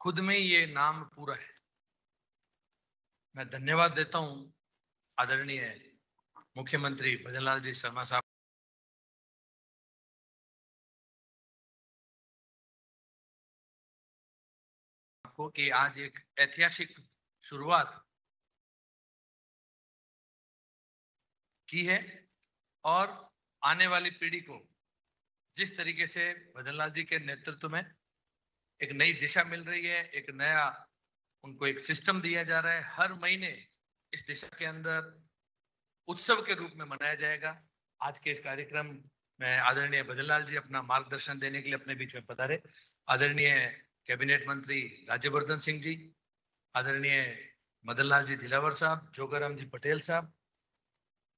खुद में ये नाम पूरा है। मैं धन्यवाद देता हूं आदरणीय मुख्यमंत्री भजनलाल जी शर्मा साहब को कि आज एक ऐतिहासिक शुरुआत की है और आने वाली पीढ़ी को जिस तरीके से भजनलाल जी के नेतृत्व में एक नई दिशा मिल रही है, एक नया उनको एक सिस्टम दिया जा रहा है। हर महीने इस दिशा के अंदर उत्सव के रूप में मनाया जाएगा। आज के इस कार्यक्रम में आदरणीय भजनलाल जी अपना मार्गदर्शन देने के लिए अपने बीच में पधारे। आदरणीय कैबिनेट मंत्री राज्यवर्धन सिंह जी, आदरणीय मदन लाल जी दिलावर साहब, जोगाराम जी पटेल साहब,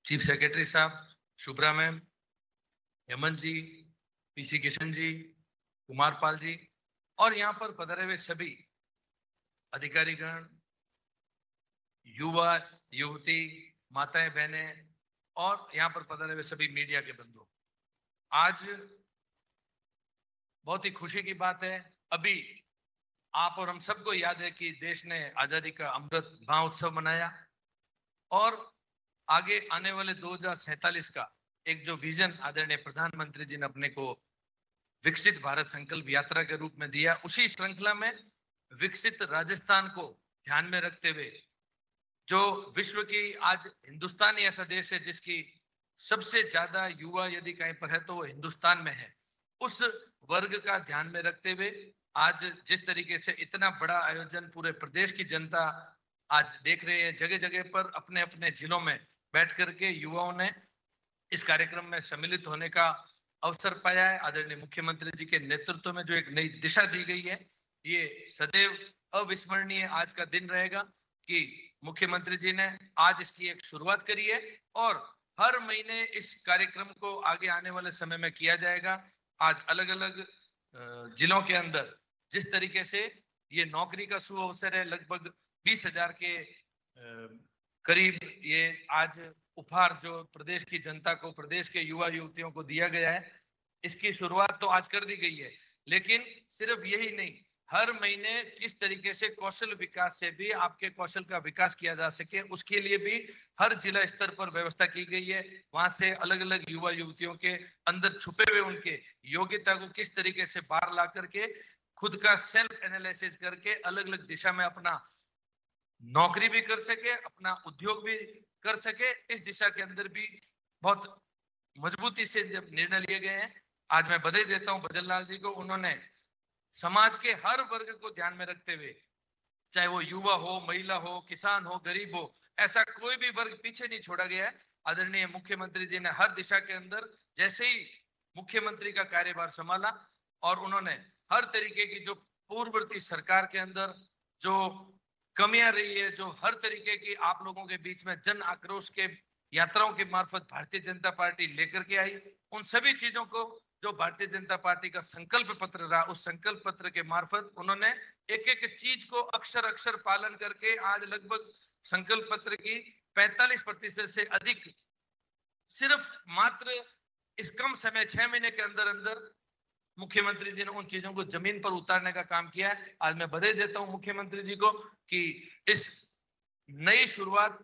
चीफ सेक्रेटरी साहब, शुभ्रा मैम, हेमंत जी, पीसी किशन जी, कुमार पाल जी और यहाँ पर पधारे हुए सभी अधिकारीगण, युवा युवती, माताएं बहनें और यहाँ पर पधारे हुए सभी मीडिया के बंधु, आज बहुत ही खुशी की बात है। अभी आप और हम सबको याद है कि देश ने आजादी का अमृत महोत्सव मनाया और आगे आने वाले 2047 का एक जो विजन आदरणीय प्रधानमंत्री जी ने अपने को विकसित भारत संकल्प यात्रा के रूप में दिया, उसी श्रृंखला में विकसित राजस्थान को ध्यान में रखते हुए जो विश्व की आज हिंदुस्तान ही ऐसा देश है जिसकी सबसे ज्यादा युवा यदि कहीं पर है तो वो हिंदुस्तान में है। उस वर्ग का ध्यान में रखते हुए आज जिस तरीके से इतना बड़ा आयोजन पूरे प्रदेश की जनता आज देख रहे हैं, जगह जगह पर अपने अपने जिलों में बैठ करके युवाओं ने इस कार्यक्रम में सम्मिलित होने का अवसर पाया है। आदरणीय मुख्यमंत्री जी के नेतृत्व में जो एक नई दिशा दी गई है, ये सदैव अविस्मरणीय आज का दिन रहेगा कि मुख्यमंत्री जी ने आज इसकी एक शुरुआत करी है और हर महीने इस कार्यक्रम को आगे आने वाले समय में किया जाएगा। आज अलग अलग जिलों के अंदर जिस तरीके से ये नौकरी का सुअवसर है, लगभग 20,000 के करीब ये आज उपहार जो प्रदेश की जनता को, प्रदेश के युवा युवतियों को दिया गया है, इसकी शुरुआत तो आज कर दी गई है। लेकिन सिर्फ यही नहीं, हर महीने किस तरीके से कौशल विकास से भी आपके कौशल का विकास किया जा सके, उसके लिए भी हर जिला स्तर पर व्यवस्था की गई है। वहां से अलग अलग युवा युवतियों के अंदर छुपे हुए उनके योग्यता को किस तरीके से बाहर ला करके खुद का सेल्फ एनालिसिस करके अलग अलग दिशा में अपना नौकरी भी कर सके, अपना उद्योग भी कर सके, इस दिशा के अंदर भी बहुत मजबूती से जब निर्णय लिए गए हैं। आज मैं बधाई देता हूं भजनलाल जी को, उन्होंने समाज के हर वर्ग को ध्यान में रखते हुए, चाहे वो युवा हो, महिला हो, किसान हो, गरीब हो, ऐसा कोई भी वर्ग पीछे नहीं छोड़ा गया है। आदरणीय मुख्यमंत्री जी ने हर दिशा के अंदर जैसे ही मुख्यमंत्री का कार्यभार संभाला और उन्होंने हर तरीके की जो पूर्ववर्ती सरकार के अंदर जो कमियां रही है, जो हर तरीके की आप लोगों के बीच में जन आक्रोश के यात्राओं के मार्फत भारतीय जनता पार्टी लेकर के आई, उन सभी चीजों को जो भारतीय जनता पार्टी का संकल्प पत्र रहा, उस संकल्प पत्र के मार्फत उन्होंने एक एक चीज को अक्षर अक्षर पालन करके आज लगभग संकल्प पत्र की 45% से अधिक सिर्फ मात्र इस कम समय 6 महीने के अंदर अंदर मुख्यमंत्री जी ने उन चीजों को जमीन पर उतारने का काम किया है। आज मैं बधाई देता हूं मुख्यमंत्री जी को कि इस नई शुरुआत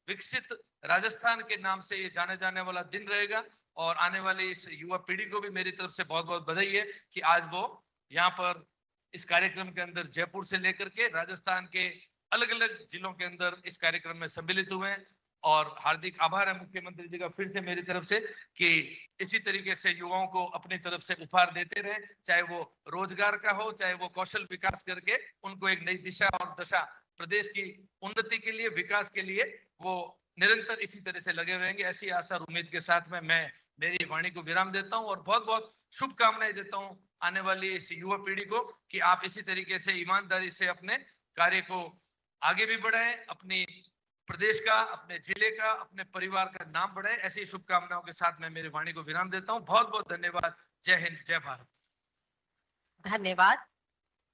विकसित राजस्थान के नाम से ये जाने जाने वाला दिन रहेगा और आने वाली इस युवा पीढ़ी को भी मेरी तरफ से बहुत बहुत बधाई है कि आज वो यहाँ पर इस कार्यक्रम के अंदर जयपुर से लेकर के राजस्थान के अलग अलग जिलों के अंदर इस कार्यक्रम में सम्मिलित हुए हैं। और हार्दिक आभार है मुख्यमंत्री जी का फिर से मेरी तरफ से कि इसी तरीके से युवाओं को अपनी तरफ से उपहार देते रहे, चाहे वो रोजगार का हो, चाहे वो कौशल विकास करके उनको एक नई दिशा और दशा प्रदेश की उन्नति के लिए, विकास के लिए वो निरंतर इसी तरह से लगे रहेंगे। ऐसी आशा और उम्मीद के साथ में मैं मेरी वाणी को विराम देता हूं और बहुत बहुत शुभकामनाएं देता हूं आने वाली इस युवा पीढ़ी को कि आप इसी तरीके से ईमानदारी से अपने कार्य को आगे भी बढ़ाएं, अपनी प्रदेश का, अपने जिले का, अपने परिवार का नाम बढ़ाए। ऐसी शुभकामनाओं के साथ मैं मेरी वाणी को विराम देता हूं। बहुत बहुत धन्यवाद। जय हिंद, जय भारत। धन्यवाद,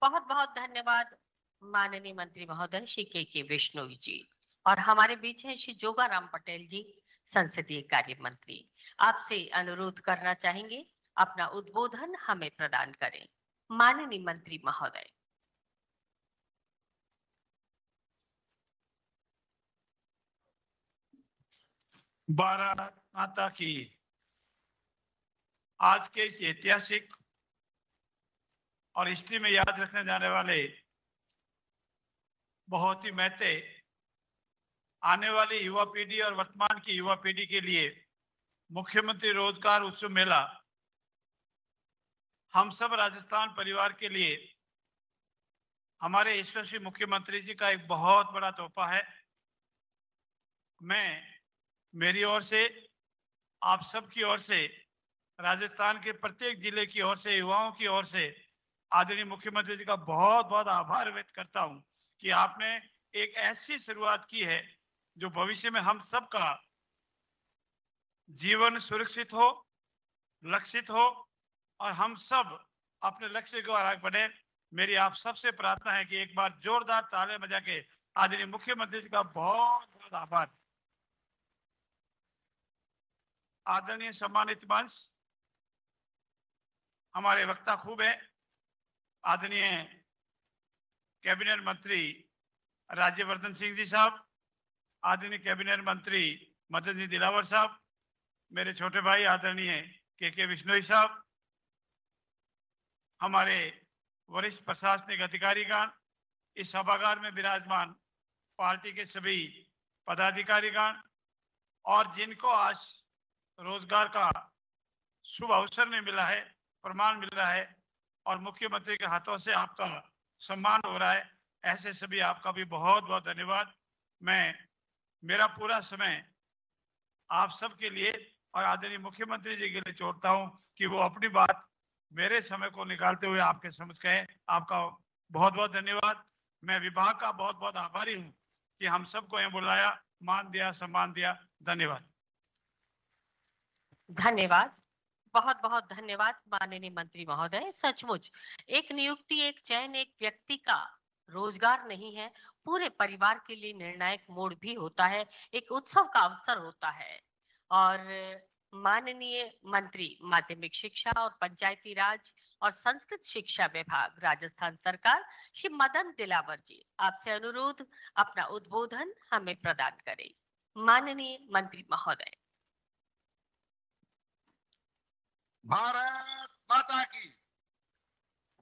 बहुत बहुत धन्यवाद माननीय मंत्री महोदय श्री के बिश्नोई जी। और हमारे बीच हैं श्री जोगाराम पटेल जी, संसदीय कार्य मंत्री। आपसे अनुरोध करना चाहेंगे अपना उद्बोधन हमें प्रदान करें। माननीय मंत्री महोदय। भारत माता की। आज के इस ऐतिहासिक और हिस्ट्री में याद रखने जाने वाले बहुत ही महत्व आने वाली युवा पीढ़ी और वर्तमान की युवा पीढ़ी के लिए मुख्यमंत्री रोजगार उत्सव मेला हम सब राजस्थान परिवार के लिए हमारे यशस्वी मुख्यमंत्री जी का एक बहुत बड़ा तोहफा है। मैं मेरी ओर से, आप सब की ओर से, राजस्थान के प्रत्येक जिले की ओर से, युवाओं की ओर से आदरणीय मुख्यमंत्री जी का बहुत बहुत आभार व्यक्त करता हूं कि आपने एक ऐसी शुरुआत की है जो भविष्य में हम सबका जीवन सुरक्षित हो, लक्षित हो और हम सब अपने लक्ष्य को आगे बढ़े। मेरी आप सबसे प्रार्थना है कि एक बार जोरदार ताले बजा के आदरणीय मुख्यमंत्री जी का बहुत बहुत आभार। आदरणीय सम्मानित मंच, हमारे वक्ता खूब है। आदरणीय कैबिनेट मंत्री राज्यवर्धन सिंह जी साहब, आदरणीय कैबिनेट मंत्री मदन जी दिलावर साहब, मेरे छोटे भाई आदरणीय के विश्नोई साहब, हमारे वरिष्ठ प्रशासनिक अधिकारीगण, इस सभागार में विराजमान पार्टी के सभी पदाधिकारीगण और जिनको आज रोजगार का शुभ अवसर नहीं मिला है, प्रमाण मिल रहा है और मुख्यमंत्री के हाथों से आपका सम्मान हो रहा है, ऐसे सभी आपका भी बहुत बहुत धन्यवाद। मैं मेरा पूरा समय आप सबके लिए और आदरणीय मुख्यमंत्री जी के लिए छोड़ता हूं कि वो अपनी बात मेरे समय को निकालते हुए आपके समझ कहें। आपका बहुत बहुत धन्यवाद। मैं विभाग का बहुत बहुत आभारी हूं कि हम सबको यहाँ बुलाया, मान दिया, सम्मान दिया। धन्यवाद। धन्यवाद, बहुत बहुत धन्यवाद माननीय मंत्री महोदय। सचमुच एक नियुक्ति, एक चयन एक व्यक्ति का रोजगार नहीं है, पूरे परिवार के लिए निर्णायक मोड़ भी होता है, एक उत्सव का अवसर होता है। और माननीय मंत्री माध्यमिक शिक्षा और पंचायती राज और संस्कृत शिक्षा विभाग राजस्थान सरकार श्री मदन दिलावर जी, आपसे अनुरोध अपना उद्बोधन हमें प्रदान करें। माननीय मंत्री महोदय। भारत माता की,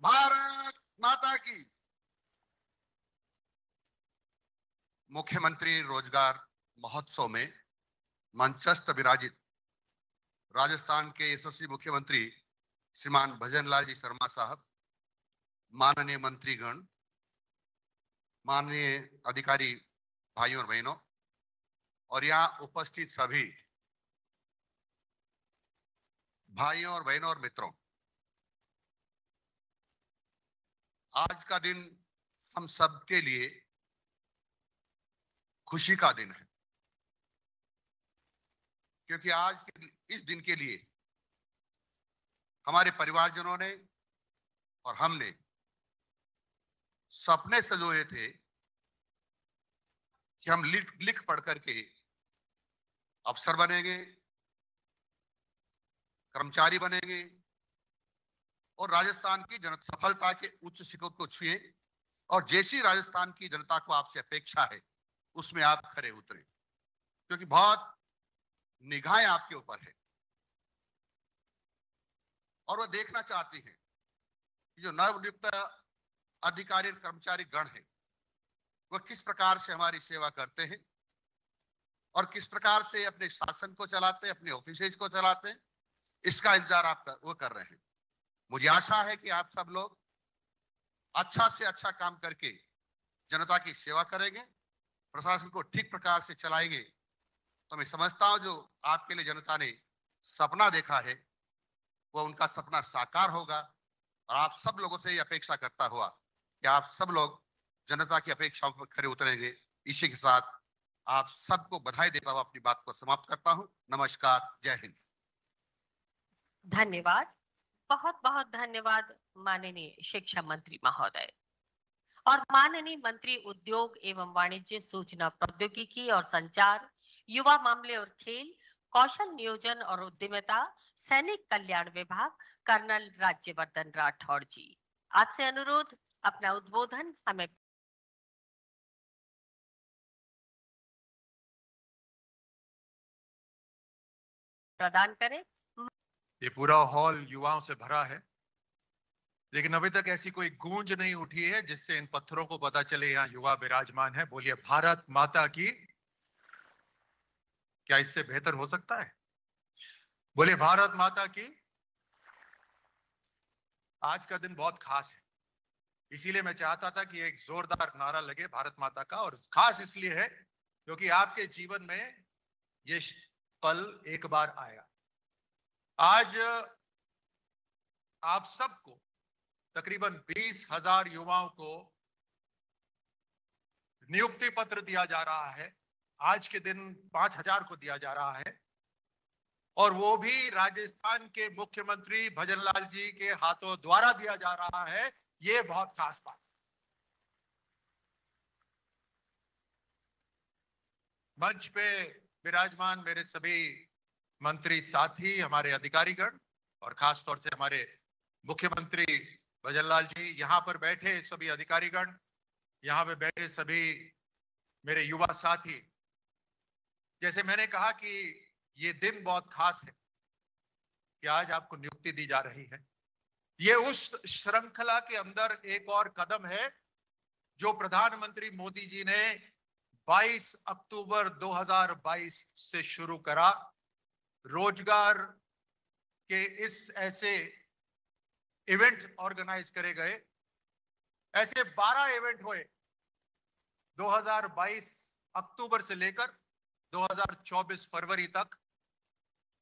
भारत माता की। मुख्यमंत्री रोजगार महोत्सव में मंचस्थ विराजित राजस्थान के यशस्वी मुख्यमंत्री श्रीमान भजनलाल जी शर्मा साहब, माननीय मंत्रीगण, माननीय अधिकारी भाइयों और बहनों और यहाँ उपस्थित सभी भाइयों और बहनों और मित्रों, आज का दिन हम सबके लिए खुशी का दिन है, क्योंकि आज के इस दिन के लिए हमारे परिवारजनों ने और हमने सपने सजोए थे कि हम लिख पढ़ करके अफसर बनेंगे, कर्मचारी बनेंगे और राजस्थान की सफलता के उच्च शिखर को छुए और जैसी राजस्थान की जनता को आपसे अपेक्षा है उसमें आप खरे उतरे, क्योंकि बहुत निगाहें आपके ऊपर है और वह देखना चाहती हैं कि जो नवनियुक्त अधिकारी कर्मचारी गण है वह किस प्रकार से हमारी सेवा करते हैं और किस प्रकार से अपने शासन को चलाते हैं, अपने ऑफिसेज को चलाते हैं। इसका इंतजार आप वो कर रहे हैं। मुझे आशा है कि आप सब लोग अच्छा से अच्छा काम करके जनता की सेवा करेंगे, प्रशासन को ठीक प्रकार से चलाएंगे। तो मैं समझता हूं जो आपके लिए जनता ने सपना देखा है वो उनका सपना साकार होगा और आप सब लोगों से ये अपेक्षा करता हुआ कि आप सब लोग जनता की अपेक्षाओं पर खरे उतरेंगे। इसी के साथ आप सबको बधाई देता हुआ अपनी बात को समाप्त करता हूं। नमस्कार, जय हिंद। धन्यवाद, बहुत बहुत धन्यवाद माननीय शिक्षा मंत्री महोदय। और माननीय मंत्री उद्योग एवं वाणिज्य, सूचना प्रौद्योगिकी और संचार, युवा मामले और खेल, कौशल नियोजन और उद्यमिता, सैनिक कल्याण विभाग कर्नल राज्यवर्धन राठौड़ जी, आपसे अनुरोध अपना उद्बोधन हमें प्रदान करें। ये पूरा हॉल युवाओं से भरा है, लेकिन अभी तक ऐसी कोई गूंज नहीं उठी है जिससे इन पत्थरों को पता चले यहाँ युवा विराजमान है। बोलिए भारत माता की। क्या इससे बेहतर हो सकता है? बोलिए भारत माता की। आज का दिन बहुत खास है, इसीलिए मैं चाहता था कि एक जोरदार नारा लगे भारत माता का, और खास इसलिए है क्योंकि आपके जीवन में ये पल एक बार आएगा। आज आप सबको तकरीबन 20,000 युवाओं को नियुक्ति पत्र दिया जा रहा है। आज के दिन 5,000 को दिया जा रहा है, और वो भी राजस्थान के मुख्यमंत्री भजनलाल जी के हाथों द्वारा दिया जा रहा है। ये बहुत खास बात। मंच पे विराजमान मेरे सभी मंत्री साथी, हमारे अधिकारीगण, और खास तौर से हमारे मुख्यमंत्री भजनलाल जी, यहाँ पर बैठे सभी अधिकारीगण, यहाँ पे बैठे सभी मेरे युवा साथी, जैसे मैंने कहा कि ये दिन बहुत खास है कि आज आपको नियुक्ति दी जा रही है। ये उस श्रृंखला के अंदर एक और कदम है जो प्रधानमंत्री मोदी जी ने 22 अक्टूबर 2022 से शुरू करा। रोजगार के इस ऐसे इवेंट ऑर्गेनाइज करे गए, ऐसे 12 इवेंट हुए 2022 अक्टूबर से लेकर 2024 फरवरी तक,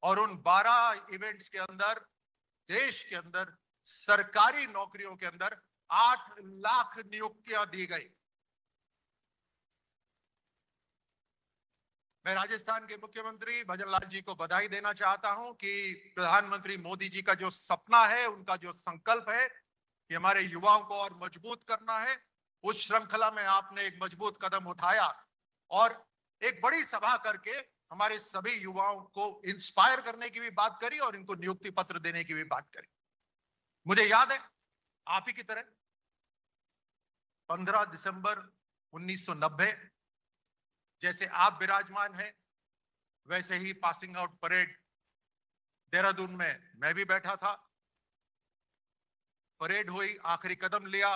और उन 12 इवेंट्स के अंदर देश के अंदर सरकारी नौकरियों के अंदर 8 लाख नियुक्तियां दी गई। मैं राजस्थान के मुख्यमंत्री भजनलाल जी को बधाई देना चाहता हूं कि प्रधानमंत्री मोदी जी का जो सपना है, उनका जो संकल्प है कि हमारे युवाओं को और मजबूत करना है, उस श्रृंखला में आपने एक मजबूत कदम उठाया और एक बड़ी सभा करके हमारे सभी युवाओं को इंस्पायर करने की भी बात करी और इनको नियुक्ति पत्र देने की भी बात करी। मुझे याद है आप ही की तरह 15 दिसंबर 1990 जैसे आप विराजमान हैं, वैसे ही पासिंग आउट परेड देहरादून में मैं भी बैठा था। परेड हुई, आखिरी कदम लिया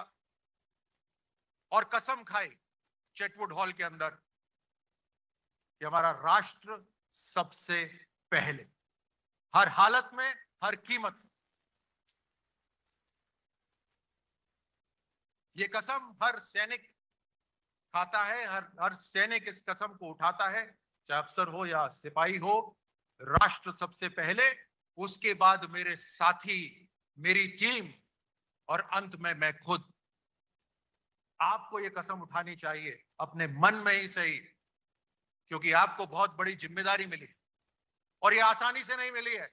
और कसम खाई चेटवुड हॉल के अंदर कि हमारा राष्ट्र सबसे पहले, हर हालत में, हर कीमत में। ये कसम हर सैनिक खाता है, हर सैनिक इस कसम को उठाता है, चाहे अफसर हो या सिपाही हो। राष्ट्र सबसे पहले, उसके बाद मेरे साथी, मेरी टीम, और अंत में मैं खुद। आपको ये कसम उठानी चाहिए अपने मन में ही सही, क्योंकि आपको बहुत बड़ी जिम्मेदारी मिली है और ये आसानी से नहीं मिली है।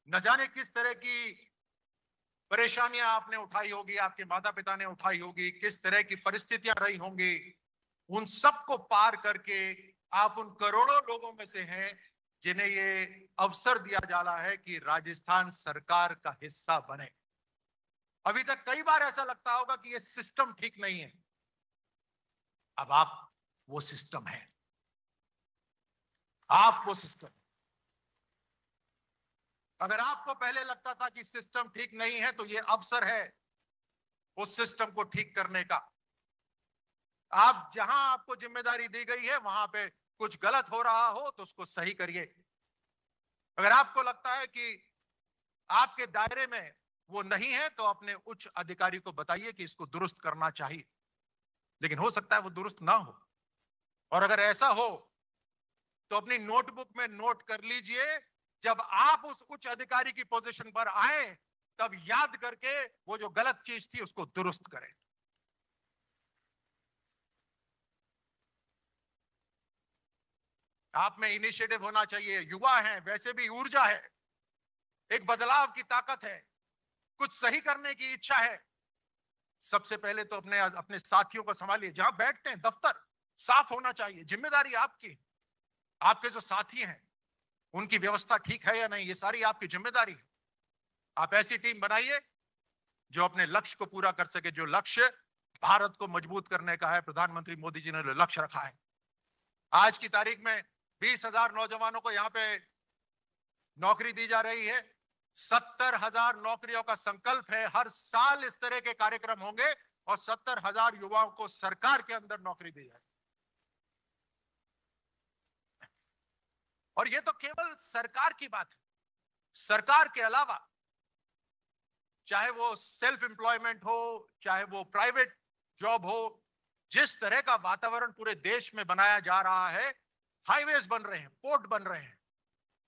न जाने किस तरह की परेशानियां आपने उठाई होगी, आपके माता पिता ने उठाई होगी, किस तरह की परिस्थितियां रही होंगी। उन सबको पार करके आप उन करोड़ों लोगों में से हैं जिन्हें ये अवसर दिया जा रहा है कि राजस्थान सरकार का हिस्सा बने। अभी तक कई बार ऐसा लगता होगा कि ये सिस्टम ठीक नहीं है। अब आप वो सिस्टम है, आप वो सिस्टम। अगर आपको पहले लगता था कि सिस्टम ठीक नहीं है, तो ये अवसर है उस सिस्टम को ठीक करने का। आप जहां आपको जिम्मेदारी दी गई है, वहां पे कुछ गलत हो रहा हो तो उसको सही करिए। अगर आपको लगता है कि आपके दायरे में वो नहीं है, तो अपने उच्च अधिकारी को बताइए कि इसको दुरुस्त करना चाहिए। लेकिन हो सकता है वो दुरुस्त ना हो, और अगर ऐसा हो तो अपनी नोटबुक में नोट कर लीजिए, जब आप उस उच्च अधिकारी की पोजीशन पर आए तब याद करके वो जो गलत चीज थी उसको दुरुस्त करें। आप में इनिशिएटिव होना चाहिए। युवा हैं, वैसे भी ऊर्जा है, एक बदलाव की ताकत है, कुछ सही करने की इच्छा है। सबसे पहले तो अपने साथियों को संभालिए। जहां बैठते हैं दफ्तर साफ होना चाहिए, जिम्मेदारी आपकी। आपके जो साथी हैं उनकी व्यवस्था ठीक है या नहीं, ये सारी आपकी जिम्मेदारी है। आप ऐसी टीम बनाइए जो अपने लक्ष्य को पूरा कर सके। जो लक्ष्य भारत को मजबूत करने का है, प्रधानमंत्री मोदी जी ने लक्ष्य रखा है। आज की तारीख में 20,000 नौजवानों को यहाँ पे नौकरी दी जा रही है। 70,000 नौकरियों का संकल्प है। हर साल इस तरह के कार्यक्रम होंगे और 70,000 युवाओं को सरकार के अंदर नौकरी दी जाएगी। और ये तो केवल सरकार की बात है। सरकार के अलावा चाहे वो सेल्फ एम्प्लॉयमेंट हो, चाहे वो प्राइवेट जॉब हो, जिस तरह का वातावरण पूरे देश में बनाया जा रहा है, हाईवेज बन रहे हैं, पोर्ट बन रहे हैं,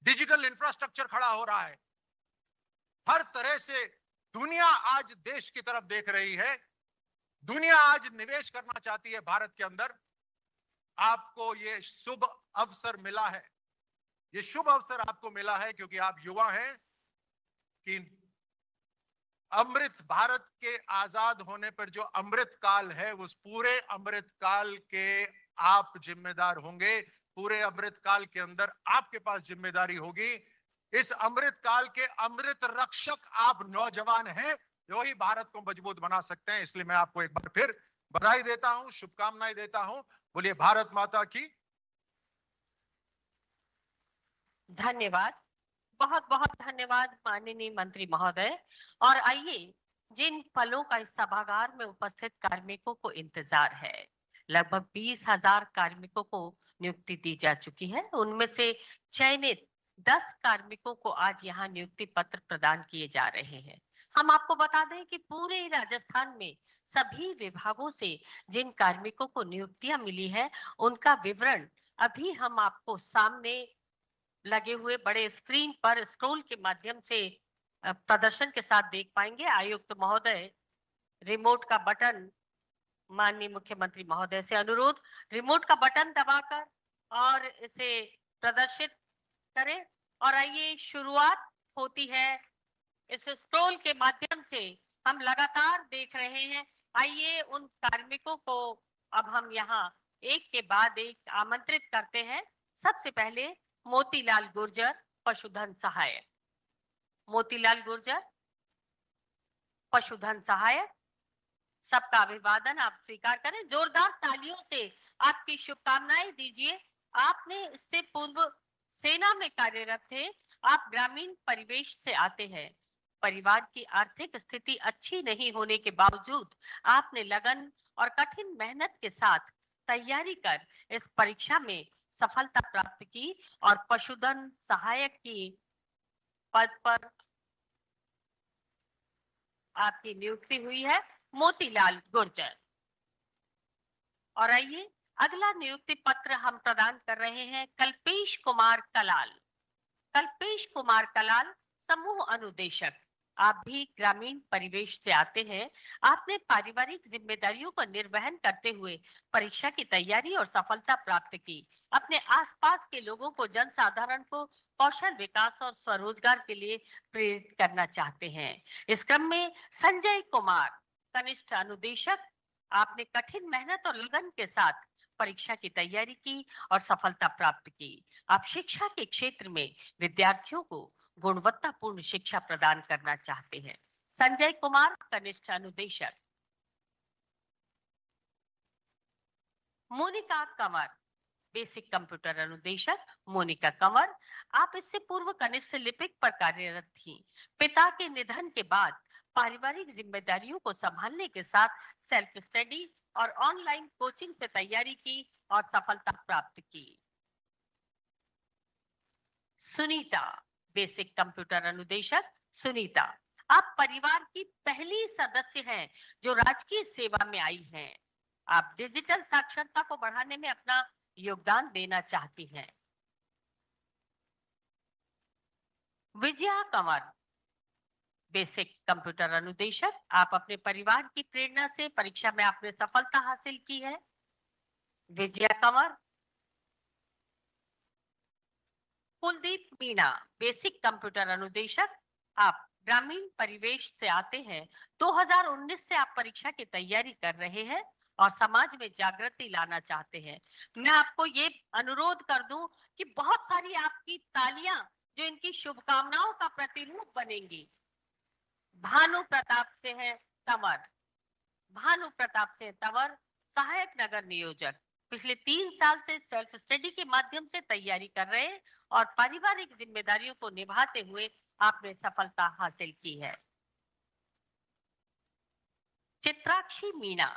डिजिटल इंफ्रास्ट्रक्चर खड़ा हो रहा है, हर तरह से दुनिया आज देश की तरफ देख रही है। दुनिया आज निवेश करना चाहती है भारत के अंदर। आपको ये शुभ अवसर मिला है, ये शुभ अवसर आपको मिला है क्योंकि आप युवा हैं कि अमृत भारत के आजाद होने पर जो अमृत काल है, उस पूरे अमृत काल के आप जिम्मेदार होंगे। पूरे अमृत काल के अंदर आपके पास जिम्मेदारी होगी। इस अमृत काल के अमृत रक्षक आप नौजवान हैं, जो ही भारत को मजबूत बना सकते हैं। इसलिए मैं आपको एक बार फिर बधाई देता हूं, शुभकामनाएं देता हूं। बोलिए भारत माता की। धन्यवाद, बहुत बहुत धन्यवाद माननीय मंत्री महोदय। और आइए, जिन पलों का इस सभागार में उपस्थित कार्मिकों को इंतजार है, लगभग 20,000 कार्मिकों को नियुक्ति दी जा चुकी है। उनमें से चयनित 10 कार्मिकों को आज यहाँ नियुक्ति पत्र प्रदान किए जा रहे हैं। हम आपको बता दें कि पूरे राजस्थान में सभी विभागों से जिन कार्मिकों को नियुक्तियां मिली है, उनका विवरण अभी हम आपको सामने लगे हुए बड़े स्क्रीन पर स्क्रोल के माध्यम से प्रदर्शन के साथ देख पाएंगे। आयुक्त महोदय, रिमोट का बटन, माननीय मुख्यमंत्री महोदय से अनुरोध, रिमोट का बटन दबाकर और इसे प्रदर्शित करें। और आइए, शुरुआत होती है इस स्क्रोल के माध्यम से, हम लगातार देख रहे हैं। आइए, उन कार्मिकों को अब हम यहाँ एक के बाद एक आमंत्रित करते हैं। सबसे पहले मोतीलाल गुर्जर, पशुधन सहायक। मोतीलाल गुर्जर, पशुधन सहायक, सबका अभिवादन आप स्वीकार करें। जोरदार तालियों से आपकी शुभकामनाएं दीजिए। आपने इससे पूर्व सेना में कार्यरत थे, आप ग्रामीण परिवेश से आते हैं। परिवार की आर्थिक स्थिति अच्छी नहीं होने के बावजूद आपने लगन और कठिन मेहनत के साथ तैयारी कर इस परीक्षा में सफलता प्राप्त की और पशुधन सहायक की पद पर आपकी नियुक्ति हुई है, मोतीलाल गुर्जर। और आइए, अगला नियुक्ति पत्र हम प्रदान कर रहे हैं कल्पेश कुमार कलाल। कल्पेश कुमार कलाल, समूह अनुदेशक। आप भी ग्रामीण परिवेश से आते हैं। आपने पारिवारिक जिम्मेदारियों का निर्वहन करते हुए परीक्षा की तैयारी और सफलता प्राप्त की। अपने आसपास के लोगों को, जनसाधारण को कौशल विकास और स्वरोजगार के लिए प्रेरित करना चाहते हैं। इस क्रम में संजय कुमार, कनिष्ठ अनुदेशक, आपने कठिन मेहनत और लगन के साथ परीक्षा की तैयारी की और सफलता प्राप्त की। आप शिक्षा के क्षेत्र में विद्यार्थियों को गुणवत्तापूर्ण शिक्षा प्रदान करना चाहते हैं। संजय कुमार, कनिष्ठ अनुदेशक। मोनिका कंवर, बेसिक कंप्यूटर अनुदेशक। मोनिका कंवर, आप इससे पूर्व कनिष्ठ लिपिक पर कार्यरत थी। पिता के निधन के बाद पारिवारिक जिम्मेदारियों को संभालने के साथ सेल्फ स्टडी और ऑनलाइन कोचिंग से तैयारी की और सफलता प्राप्त की। सुनीता, बेसिक कंप्यूटर अनुदेशक। सुनीता, आप परिवार की पहली सदस्य हैं जो राजकीय सेवा में आई हैं। आप डिजिटल साक्षरता को बढ़ाने में अपना योगदान देना चाहती हैं। विजया कंवर, बेसिक कंप्यूटर अनुदेशक। आप अपने परिवार की प्रेरणा से परीक्षा में आपने सफलता हासिल की है। विजया कंवर। कुलदीप मीणा, बेसिक कंप्यूटर अनुदेशक। आप ग्रामीण परिवेश से आते हैं। 2019 से आप परीक्षा की तैयारी कर रहे हैं और समाज में जागृति लाना चाहते हैं। मैं आपको ये अनुरोध कर दूं कि बहुत सारी आपकी तालियां जो इनकी शुभकामनाओं का प्रतिरूप बनेंगी। भानु प्रताप से है तंवर। भानु प्रताप से तंवर, सहायक नगर नियोजक। पिछले 3 साल से सेल्फ स्टडी के माध्यम से तैयारी कर रहे हैं और पारिवारिक जिम्मेदारियों को निभाते हुए आपने सफलता हासिल की है। चित्राक्षी मीणा,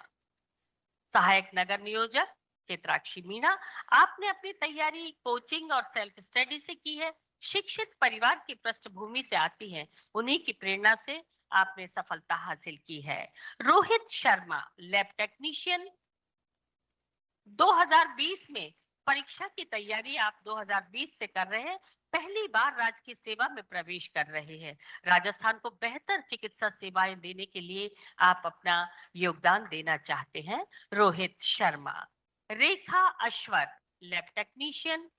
सहायक नगर नियोजक चित्राक्षी मीणा, आपने अपनी तैयारी कोचिंग और सेल्फ स्टडी से की है। शिक्षित परिवार की पृष्ठभूमि से आती है, उन्हीं की प्रेरणा से आपने सफलता हासिल की है। रोहित शर्मा, लैब टेक्नीशियन, 2020 में परीक्षा की तैयारी आप 2020 से कर रहे हैं, पहली बार राजकीय सेवा में प्रवेश कर रहे हैं। राजस्थान को बेहतर चिकित्सा सेवाएं देने के लिए आप अपना योगदान देना चाहते हैं। रोहित शर्मा। रेखा अश्वर, लैब टेक्नीशियन,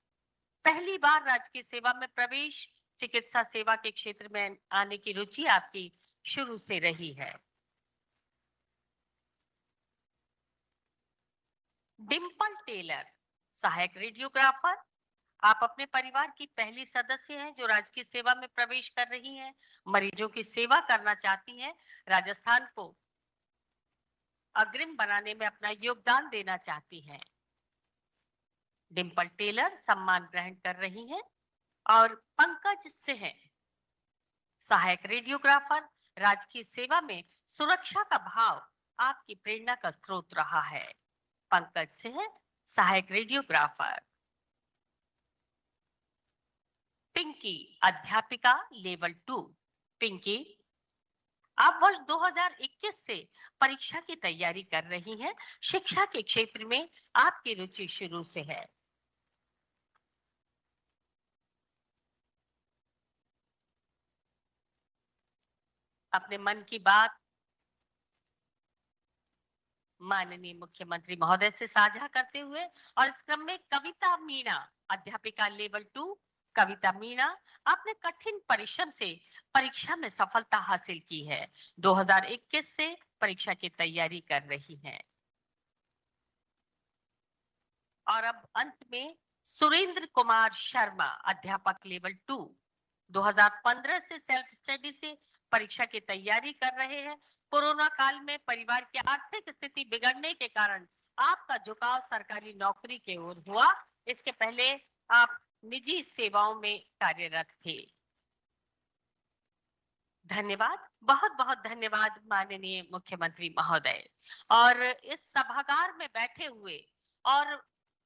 पहली बार राजकीय सेवा में प्रवेश, चिकित्सा सेवा के क्षेत्र में आने की रुचि आपकी शुरू से रही है। डिम्पल टेलर, सहायक रेडियोग्राफर, आप अपने परिवार की पहली सदस्य हैं जो राजकीय सेवा में प्रवेश कर रही हैं, मरीजों की सेवा करना चाहती हैं, राजस्थान को अग्रिम बनाने में अपना योगदान देना चाहती हैं। डिम्पल टेलर सम्मान ग्रहण कर रही हैं। और पंकज सिंह, सहायक रेडियोग्राफर, राजकीय सेवा में सुरक्षा का भाव आपकी प्रेरणा का स्रोत रहा है। पंकज सिंह, सहायक रेडियोग्राफर। पिंकी, अध्यापिका लेवल 2। पिंकी, आप वर्ष 2021 से परीक्षा की तैयारी कर रही हैं। शिक्षा के क्षेत्र में आपकी रुचि शुरू से है। अपने मन की बात माननीय मुख्यमंत्री महोदय से साझा करते हुए और इस क्रम में कविता मीणा, अध्यापिका लेवल 2। कविता मीणा, आपने कठिन परिश्रम से परीक्षा में सफलता हासिल की है। 2021 से परीक्षा की तैयारी कर रही हैं। और अब अंत में सुरेंद्र कुमार शर्मा, अध्यापक लेवल 2। 2015 से सेल्फ स्टडी से परीक्षा की तैयारी कर रहे हैं। कोरोना काल में परिवार की आर्थिक स्थिति बिगड़ने के कारण आपका झुकाव सरकारी नौकरी की ओर हुआ। इसके पहले आप निजी सेवाओं में कार्यरत थे। धन्यवाद, बहुत बहुत धन्यवाद माननीय मुख्यमंत्री महोदय। और इस सभागार में बैठे हुए और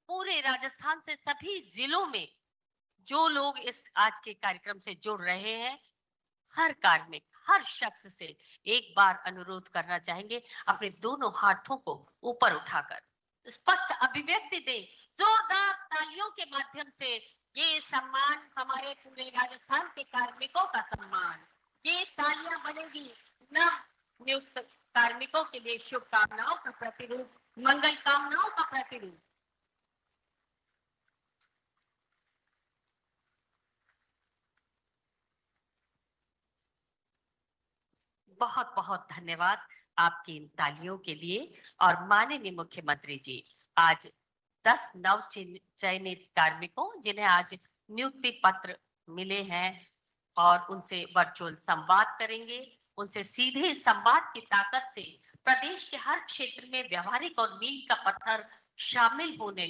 पूरे राजस्थान से सभी जिलों में जो लोग इस आज के कार्यक्रम से जुड़ रहे हैं, हर कार्मिक, हर शख्स से एक बार अनुरोध करना चाहेंगे, अपने दोनों हाथों को ऊपर उठाकर स्पष्ट अभिव्यक्ति दें। जोरदार तालियों के माध्यम से ये सम्मान हमारे पूरे राजस्थान के कार्मिकों का सम्मान। ये तालियां बनेगी नव नियुक्त कार्मिकों के लिए शुभकामनाओं का प्रतिरूप, मंगल कामनाओं का प्रतिरूप। बहुत बहुत धन्यवाद आपकी इन तालियों के लिए। और माननीय मुख्यमंत्री जी, आज 10 नव चयनित कार्मिकों जिन्हें आज नियुक्ति पत्र मिले हैं और उनसे वर्चुअल संवाद करेंगे। उनसे सीधे संवाद की ताकत से प्रदेश के हर क्षेत्र में व्यवहारिक और मील का पत्थर शामिल होने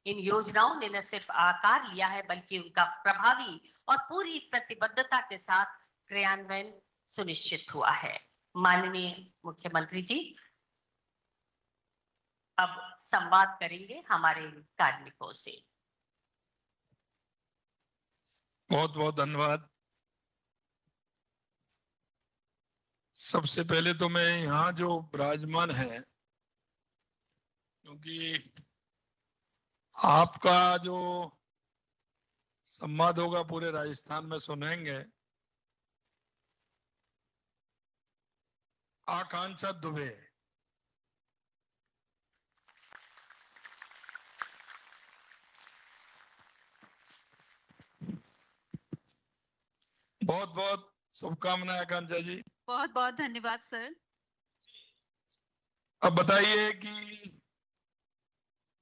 इन योजनाओं ने न सिर्फ आकार लिया है बल्कि उनका प्रभावी और पूरी प्रतिबद्धता के साथ क्रियान्वयन सुनिश्चित हुआ है। माननीय मुख्यमंत्री जी अब संवाद करेंगे हमारे कार्मिकों से। बहुत बहुत धन्यवाद। सबसे पहले तो मैं यहाँ जो विराजमान है, क्योंकि आपका जो संवाद होगा पूरे राजस्थान में सुनेंगे। आकांक्षा दुबे, बहुत बहुत शुभकामनाएं आकांक्षा जी। बहुत बहुत धन्यवाद सर। अब बताइए कि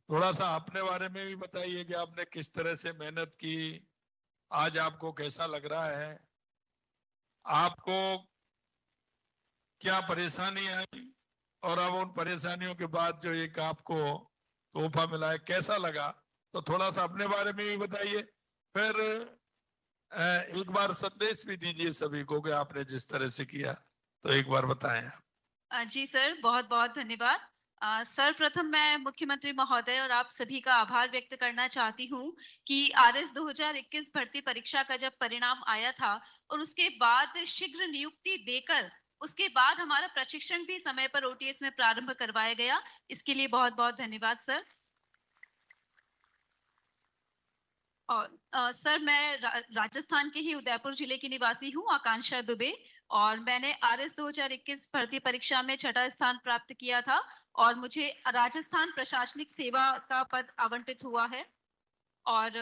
थोड़ा सा अपने बारे में भी बताइए कि आपने किस तरह से मेहनत की, आज आपको कैसा लग रहा है, आपको क्या परेशानी आई और अब उन परेशानियों के बाद जो एक आपको तोहफा मिला है कैसा लगा, तो थोड़ा सा अपने बारे में भी बताइए। फिर एक बार संदेश भी दीजिए सभी को कि आपने जिस तरह से किया, तो एक बार बताएं आप। जी सर, बहुत बहुत धन्यवाद। सर, प्रथम मैं मुख्यमंत्री महोदय और आप सभी का आभार व्यक्त करना चाहती हूँ कि आरएस 2021 भर्ती परीक्षा का जब परिणाम आया था और उसके बाद शीघ्र नियुक्ति देकर उसके बाद हमारा प्रशिक्षण भी समय पर ओटीएस में प्रारंभ करवाया गया। इसके लिए बहुत बहुत धन्यवाद सर। और सर, मैं राजस्थान के ही उदयपुर जिले की निवासी हूँ, आकांक्षा दुबे, और मैंने आरएस 2021 भर्ती परीक्षा में 6ठा स्थान प्राप्त किया था और मुझे राजस्थान प्रशासनिक सेवा का पद आवंटित हुआ है। और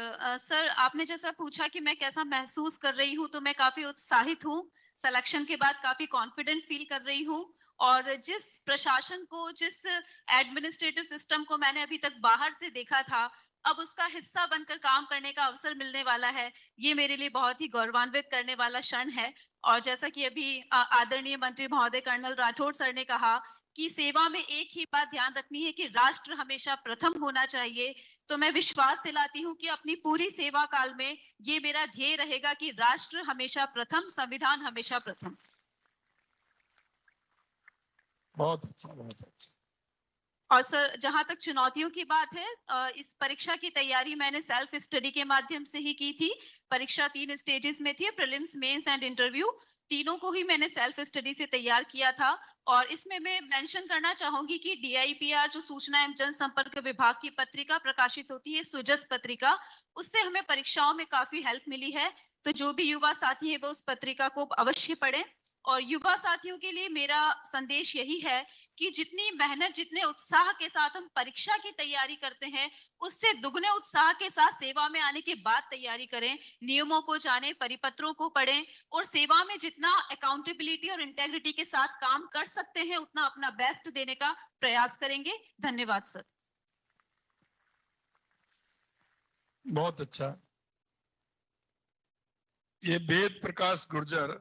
सर, आपने जैसा पूछा कि मैं कैसा महसूस कर रही हूँ, तो मैं काफी उत्साहित हूँ। सिलेक्शन के बाद काफी कॉन्फिडेंट फील कर रही हूँ और जिस प्रशासन को, जिस एडमिनिस्ट्रेटिव सिस्टम को मैंने अभी तक बाहर से देखा था, अब उसका हिस्सा बनकर काम करने का अवसर मिलने वाला है। ये मेरे लिए बहुत ही गौरवान्वित करने वाला क्षण है। और जैसा कि अभी आदरणीय मंत्री महोदय कर्नल राठौड़ सर ने कहा कि सेवा में एक ही बात ध्यान रखनी है कि राष्ट्र हमेशा प्रथम होना चाहिए, तो मैं विश्वास दिलाती हूँ कि अपनी पूरी सेवा काल में ये मेरा ध्येय रहेगा कि राष्ट्र हमेशा प्रथम, संविधान हमेशा प्रथम। बहुत अच्छा, बहुत अच्छा। और सर, जहां तक चुनौतियों की बात है, इस परीक्षा की तैयारी मैंने सेल्फ स्टडी के माध्यम से ही की थी। परीक्षा 3 स्टेजेस में थी, प्रीलिम्स, मेंस एंड इंटरव्यू। तीनों को ही मैंने सेल्फ स्टडी से तैयार किया था। और इसमें मैं मेंशन करना चाहूंगी कि डीआईपीआर, जो सूचना एवं जनसंपर्क विभाग की पत्रिका प्रकाशित होती है, सुजस पत्रिका, उससे हमें परीक्षाओं में काफी हेल्प मिली है। तो जो भी युवा साथी है वो उस पत्रिका को अवश्य पढ़ें। और युवा साथियों के लिए मेरा संदेश यही है कि जितनी मेहनत, जितने उत्साह के साथ हम परीक्षा की तैयारी करते हैं, उससे दुगने उत्साह के साथ सेवा में आने के बाद तैयारी करें। नियमों को जानें, परिपत्रों को पढ़ें और सेवा में जितना अकाउंटेबिलिटी और इंटेग्रिटी के साथ काम कर सकते हैं उतना अपना बेस्ट देने का प्रयास करेंगे। धन्यवाद सर। बहुत अच्छा। ये वेद प्रकाश गुर्जर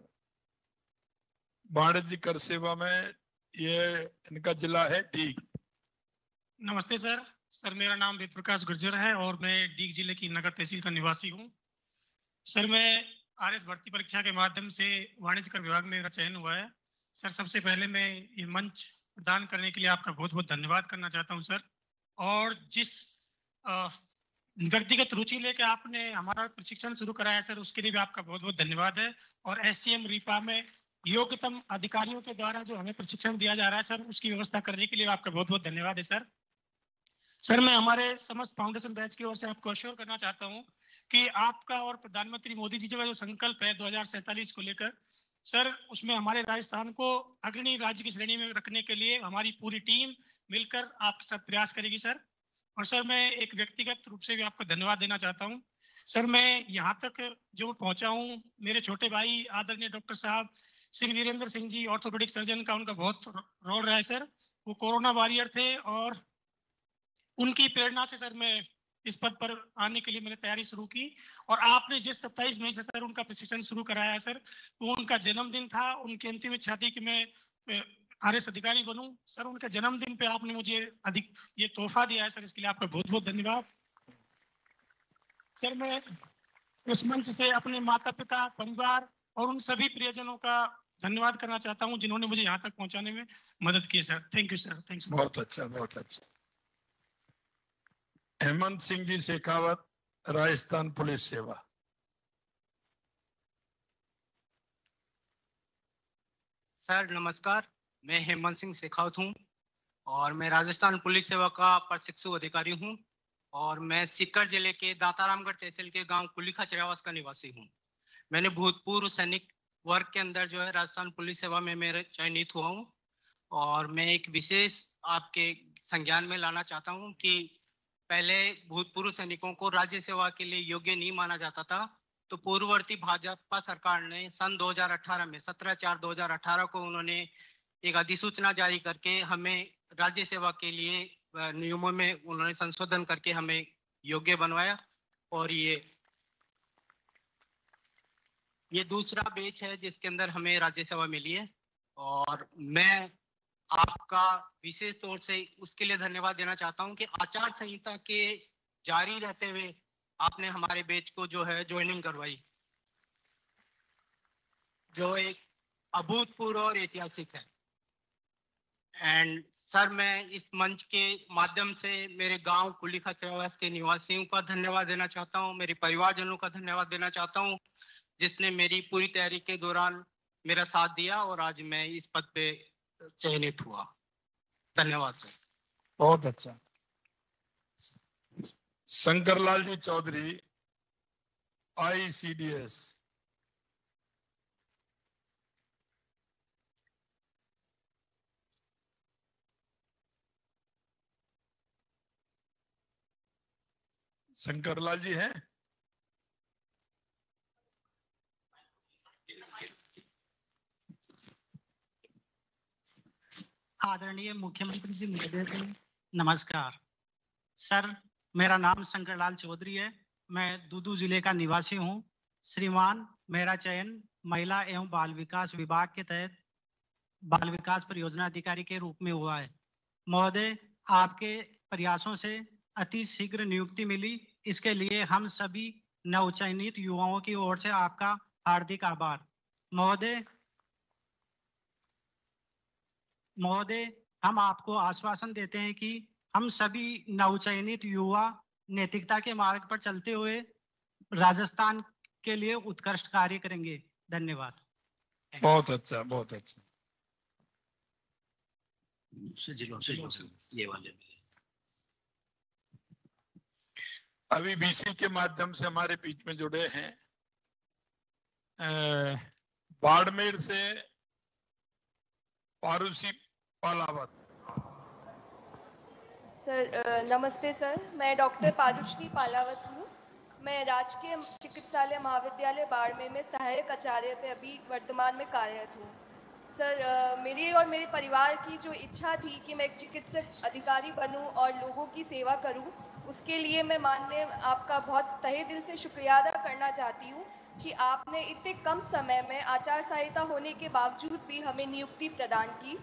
वाणिज्य कर सेवा में, ये इनका जिला है डीग। नमस्ते सर। सर, मेरा नाम वेद प्रकाश गुर्जर है और मैं डीग जिले की नगर तहसील का निवासी हूँ। सर, मैं आरएस भर्ती परीक्षा के माध्यम से वाणिज्य कर विभाग में मेरा चयन हुआ है। सर, सबसे पहले मैं ये मंच प्रदान करने के लिए आपका बहुत बहुत धन्यवाद करना चाहता हूँ सर। और जिस व्यक्तिगत रुचि लेके आपने हमारा प्रशिक्षण शुरू कराया सर, उसके लिए भी आपका बहुत बहुत धन्यवाद है। और एससीएम रीपा में योग्यतम अधिकारियों के द्वारा जो हमें प्रशिक्षण दिया जा रहा है सर, उसकी व्यवस्था करने के लिए आपका बहुत बहुत धन्यवाद है सर। सर, मैं हमारे समस्त फाउंडेशन बैच की ओर से आपको अश्योर करना चाहता हूं कि आपका और प्रधानमंत्री मोदी जी का जो संकल्प है 2047 को लेकर सर, उसमें हमारे राजस्थान को अग्रणी राज्य की श्रेणी में रखने के लिए हमारी पूरी टीम मिलकर आपके साथ प्रयास करेगी सर। और सर, मैं एक व्यक्तिगत रूप से भी आपको धन्यवाद देना चाहता हूँ सर। मैं यहाँ तक जो पहुंचा हूँ, मेरे छोटे भाई आदरणीय डॉक्टर साहब श्री वीरेंद्र सिंह जी, ऑर्थोपेडिक सर्जन का उनका बहुत रोल रहा है सर। वो कोरोना वॉरियर थे और उनकी प्रेरणा से सर मैं इस पद पर आने के लिए मैंने तैयारी शुरू की। और आपने जिस 27 मई से सर उनका प्रशिक्षण शुरू कराया है सर, वो उनका जन्मदिन था। उनकी अंतिम इच्छा थी कि मैं आरएस अधिकारी बनूं। सर, उनके जन्मदिन पे आपने मुझे ये तोहफा दिया है सर, इसके लिए आपका बहुत बहुत धन्यवाद सर। मैं इस मंच से अपने माता पिता, परिवार और उन सभी प्रियजनों का धन्यवाद करना चाहता हूं जिन्होंने मुझे यहाँ तक पहुंचाने में मदद की sir. Thank you sir. Thanks. बहुत अच्छा, बहुत अच्छा। हेमंत सिंह जी शेखावत, राजस्थान पुलिस सेवा। सर नमस्कार, मैं हेमंत सिंह शेखावत हूँ और मैं राजस्थान पुलिस सेवा का प्रशिक्षु अधिकारी हूँ और मैं सीकर जिले के दातारामगढ़ तहसील के गांव कुलीखा चरावास का निवासी हूँ। मैंने भूतपूर्व सैनिक वर्ग के अंदर जो है राजस्थान पुलिस सेवा में मेरे चयनित हुआ हूँ और मैं एक विशेष आपके संज्ञान में लाना चाहता हूँ कि पहले भूतपूर्व सैनिकों को राज्य सेवा के लिए योग्य नहीं माना जाता था, तो पूर्ववर्ती भाजपा सरकार ने सन 2018 में 17/4/2018 को उन्होंने एक अधिसूचना जारी करके हमें राज्य सेवा के लिए नियमों में उन्होंने संशोधन करके हमें योग्य बनवाया। और ये दूसरा बैच है जिसके अंदर हमें राज्य सेवा मिली है और मैं आपका विशेष तौर से उसके लिए धन्यवाद देना चाहता हूं कि आचार संहिता के जारी रहते हुए आपने हमारे बैच को जो है ज्वाइनिंग करवाई, जो एक अभूतपूर्व और ऐतिहासिक है। एंड सर, मैं इस मंच के माध्यम से मेरे गांव कुलीखा चौवास के निवासियों का धन्यवाद देना चाहता हूं, मेरे परिवारजनों का धन्यवाद देना चाहता हूं, जिसने मेरी पूरी तैयारी के दौरान मेरा साथ दिया और आज मैं इस पद पे चयनित हुआ। धन्यवाद सर। बहुत अच्छा। शंकरलाल जी चौधरी, ICDS। शंकरलाल जी हैं? आदरणीय मुख्यमंत्री जी महोदय जी, नमस्कार सर। मेरा नाम शंकरलाल चौधरी है, मैं दूदू जिले का निवासी हूं। श्रीमान, मेरा चयन महिला एवं बाल विकास विभाग के तहत बाल विकास परियोजना अधिकारी के रूप में हुआ है। महोदय, आपके प्रयासों से अति शीघ्र नियुक्ति मिली, इसके लिए हम सभी नवचयनित युवाओं की ओर से आपका हार्दिक आभार। महोदय, हम आपको आश्वासन देते हैं कि हम सभी नवचयनित युवा नैतिकता के मार्ग पर चलते हुए राजस्थान के लिए उत्कृष्ट कार्य करेंगे। धन्यवाद। बहुत अच्छा, बहुत अच्छा। ये वाले अभी BC के माध्यम से हमारे बीच में जुड़े हैं बाड़मेर से पारुषी पालावत। सर नमस्ते सर, मैं डॉक्टर पारुषी पालावत हूँ। मैं राजकीय चिकित्सालय महाविद्यालय बाड़मेर में सहायक आचार्य पे अभी वर्तमान में कार्यरत हूँ। सर मेरी और मेरे परिवार की जो इच्छा थी कि मैं एक चिकित्सक अधिकारी बनूं और लोगों की सेवा करूं, उसके लिए मैं माननीय आपका बहुत तहे दिल से शुक्रिया अदा करना चाहती हूं कि आपने इतने कम समय में आचार संहिता होने के बावजूद भी हमें नियुक्ति प्रदान की।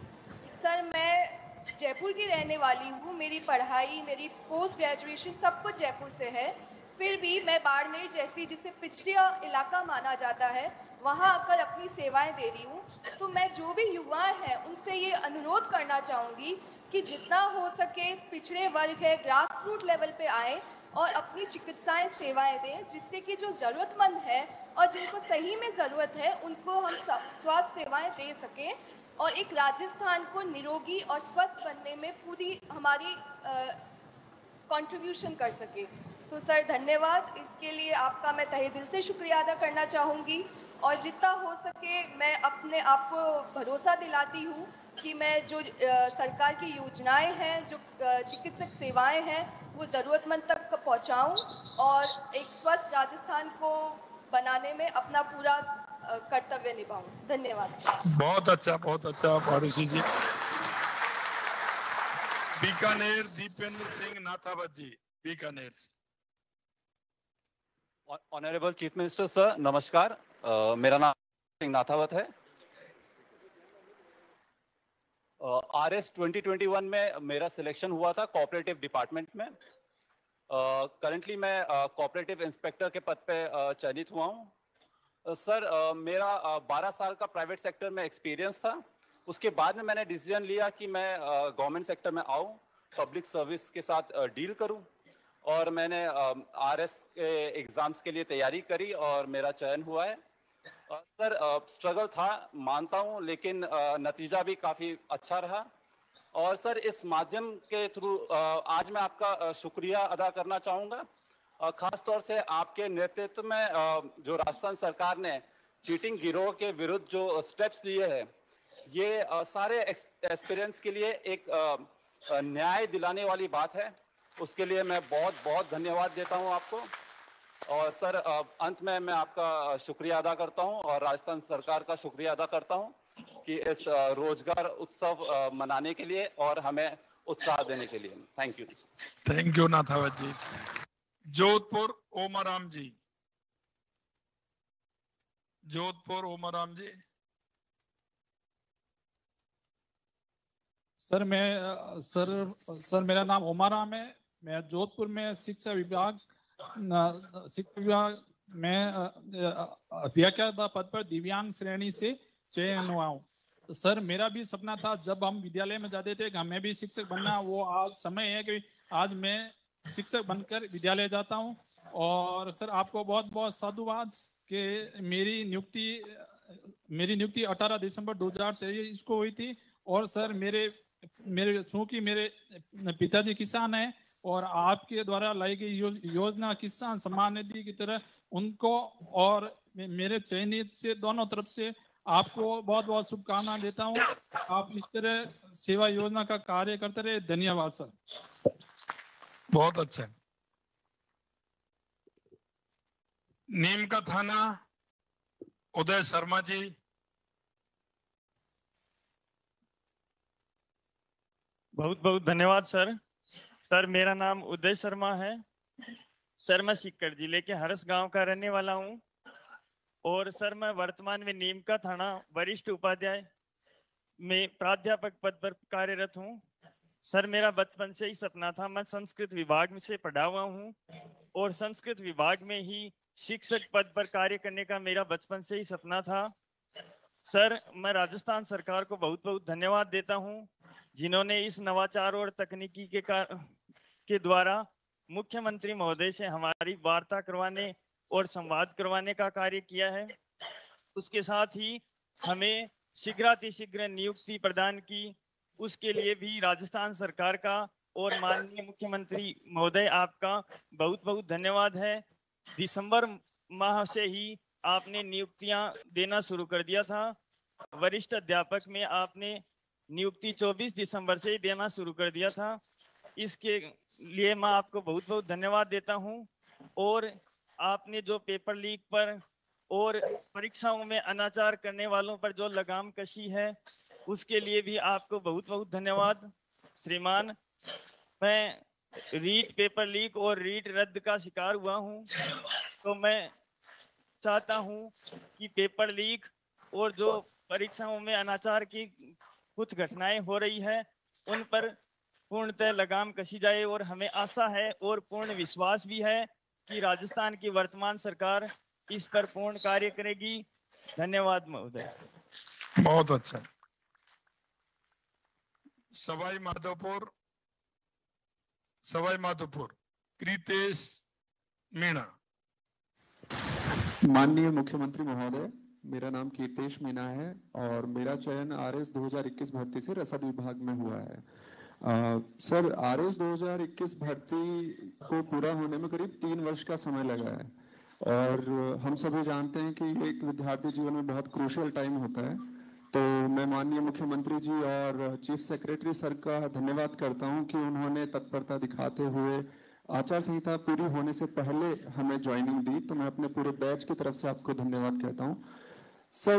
सर, मैं जयपुर की रहने वाली हूँ, मेरी पढ़ाई, मेरी पोस्ट ग्रेजुएशन सब कुछ जयपुर से है, फिर भी मैं बाड़मेर जैसी, जिसे पिछड़ा इलाका माना जाता है, वहाँ आकर अपनी सेवाएं दे रही हूँ। तो मैं जो भी युवा हैं उनसे ये अनुरोध करना चाहूँगी कि जितना हो सके पिछड़े वर्ग है, ग्रास रूट लेवल पे आएँ और अपनी चिकित्साएं सेवाएं दें, जिससे कि जो ज़रूरतमंद है और जिनको सही में ज़रूरत है उनको हम स्वास्थ्य सेवाएं दे सकें और एक राजस्थान को निरोगी और स्वस्थ बनने में पूरी हमारी कंट्रीब्यूशन कर सके। तो सर धन्यवाद, इसके लिए आपका मैं तहे दिल से शुक्रिया अदा करना चाहूँगी और जितना हो सके मैं अपने आप को भरोसा दिलाती हूँ कि मैं जो सरकार की योजनाएं हैं, जो चिकित्सक सेवाएं हैं, वो ज़रूरतमंद तक पहुँचाऊँ और एक स्वस्थ राजस्थान को बनाने में अपना पूरा कर्तव्य निभाऊँ। धन्यवाद सर। बहुत अच्छा, बहुत अच्छा पारुषी जी। बीकानेर, दीपेंद्र सिंह नाथावत जी, बीकानेर से। ऑनरेबल चीफ मिनिस्टर सर, नमस्कार। मेरा नाम सिंह नाथावत है। RS 2021 में मेरा सिलेक्शन हुआ था कोऑपरेटिव डिपार्टमेंट में। करंटली मैं कोऑपरेटिव इंस्पेक्टर के पद पे चयनित हुआ हूँ। सर मेरा 12 साल का प्राइवेट सेक्टर में एक्सपीरियंस था। उसके बाद में मैंने डिसीजन लिया कि मैं गवर्नमेंट सेक्टर में आऊँ, पब्लिक सर्विस के साथ डील करूँ, और मैंने RS के एग्ज़ाम्स के लिए तैयारी करी और मेरा चयन हुआ है। सर स्ट्रगल था, मानता हूँ, लेकिन नतीजा भी काफ़ी अच्छा रहा। और सर इस माध्यम के थ्रू आज मैं आपका शुक्रिया अदा करना चाहूँगा, खास तौर से आपके नेतृत्व में जो राजस्थान सरकार ने चीटिंग गिरोह के विरुद्ध जो स्टेप्स लिए हैं, ये सारे एक्सपीरियंस के लिए एक न्याय दिलाने वाली बात है। उसके लिए मैं बहुत बहुत धन्यवाद देता हूं आपको। और सर अंत में मैं आपका शुक्रिया अदा करता हूं और राजस्थान सरकार का शुक्रिया अदा करता हूं कि इस रोजगार उत्सव मनाने के लिए और हमें उत्साह देने के लिए। Thank you. Thank you Nathawat ji. Jodhpur Omaram ji, Jodhpur Omaram ji. Sir मेरा नाम ओमाराम है। मैं जोधपुर में शिक्षा विभाग शिक्षक विभाग में व्याख्याता पद पर दिव्यांग श्रेणी से चयन हुआ हूँ। तो सर मेरा भी सपना था जब हम विद्यालय में जाते थे कि हमें भी शिक्षक बनना, वो आज समय है कि आज मैं शिक्षक बनकर विद्यालय जाता हूँ। और सर आपको बहुत बहुत साधुवाद कि मेरी नियुक्ति 18 दिसंबर 2023 को हुई थी। और सर मेरे चूंकि मेरे पिताजी किसान हैं और आपके द्वारा लाई गई योजना किसान सम्मान निधि की तरह उनको और मेरे चयनित से दोनों तरफ से आपको बहुत बहुत शुभकामनाएं देता हूं। आप इस तरह सेवा योजना का कार्य करते रहे। धन्यवाद सर। बहुत अच्छा। नीम का थाना उदय शर्मा जी। बहुत बहुत धन्यवाद सर। सर मेरा नाम उदय शर्मा है। सर मैं सीकर जिले के हरस गांव का रहने वाला हूं और सर मैं वर्तमान में नीम का थाना वरिष्ठ उपाध्याय में प्राध्यापक पद पर कार्यरत हूं। सर मेरा बचपन से ही सपना था, मैं संस्कृत विभाग से पढ़ा हुआ हूं और संस्कृत विभाग में ही शिक्षक पद पर कार्य करने का मेरा बचपन से ही सपना था। सर मैं राजस्थान सरकार को बहुत बहुत धन्यवाद देता हूं जिन्होंने इस नवाचार और तकनीकी के द्वारा मुख्यमंत्री महोदय से हमारी वार्ता करवाने और संवाद करवाने का कार्य किया है। उसके साथ ही हमें शीघ्रातिशीघ्र नियुक्ति प्रदान की, उसके लिए भी राजस्थान सरकार का और माननीय मुख्यमंत्री महोदय आपका बहुत बहुत धन्यवाद है। दिसंबर माह से ही आपने नियुक्तियां देना शुरू कर दिया था। वरिष्ठ अध्यापक में आपने नियुक्ति 24 दिसंबर से ही देना शुरू कर दिया था। इसके लिए मैं आपको बहुत बहुत धन्यवाद देता हूं। और आपने जो पेपर लीक पर और परीक्षाओं में अनाचार करने वालों पर जो लगाम कसी है उसके लिए भी आपको बहुत बहुत धन्यवाद। श्रीमान मैं रीट पेपर लीक और रीट रद्द का शिकार हुआ हूं, तो मैं चाहता हूं कि पेपर लीक और जो परीक्षाओं में अनाचार की कुछ घटनाएं हो रही है उन पर पूर्णतः लगाम कसी जाए। और हमें आशा है और पूर्ण विश्वास भी है कि राजस्थान की वर्तमान सरकार इस पर पूर्ण कार्य करेगी। धन्यवाद महोदय। बहुत अच्छा। सवाई माधोपुर कृतेश मीणा। माननीय मुख्यमंत्री महोदय, मेरा नाम कीर्तेश मीणा है और मेरा चयन आरएस 2021 भर्ती से रसद विभाग में हुआ है। सर आरएस 2021 भर्ती को पूरा होने में करीब 3 वर्ष का समय लगा है और हम सभी जानते हैं कि एक विद्यार्थी जीवन में बहुत क्रूशियल टाइम होता है। तो मैं माननीय मुख्यमंत्री जी और चीफ सेक्रेटरी सर का धन्यवाद करता हूं कि उन्होंने तत्परता दिखाते हुए आचार संहिता पूरी होने से पहले हमें ज्वाइनिंग दी। तो मैं अपने पूरे बैच की तरफ से आपको धन्यवाद कहता हूं। सर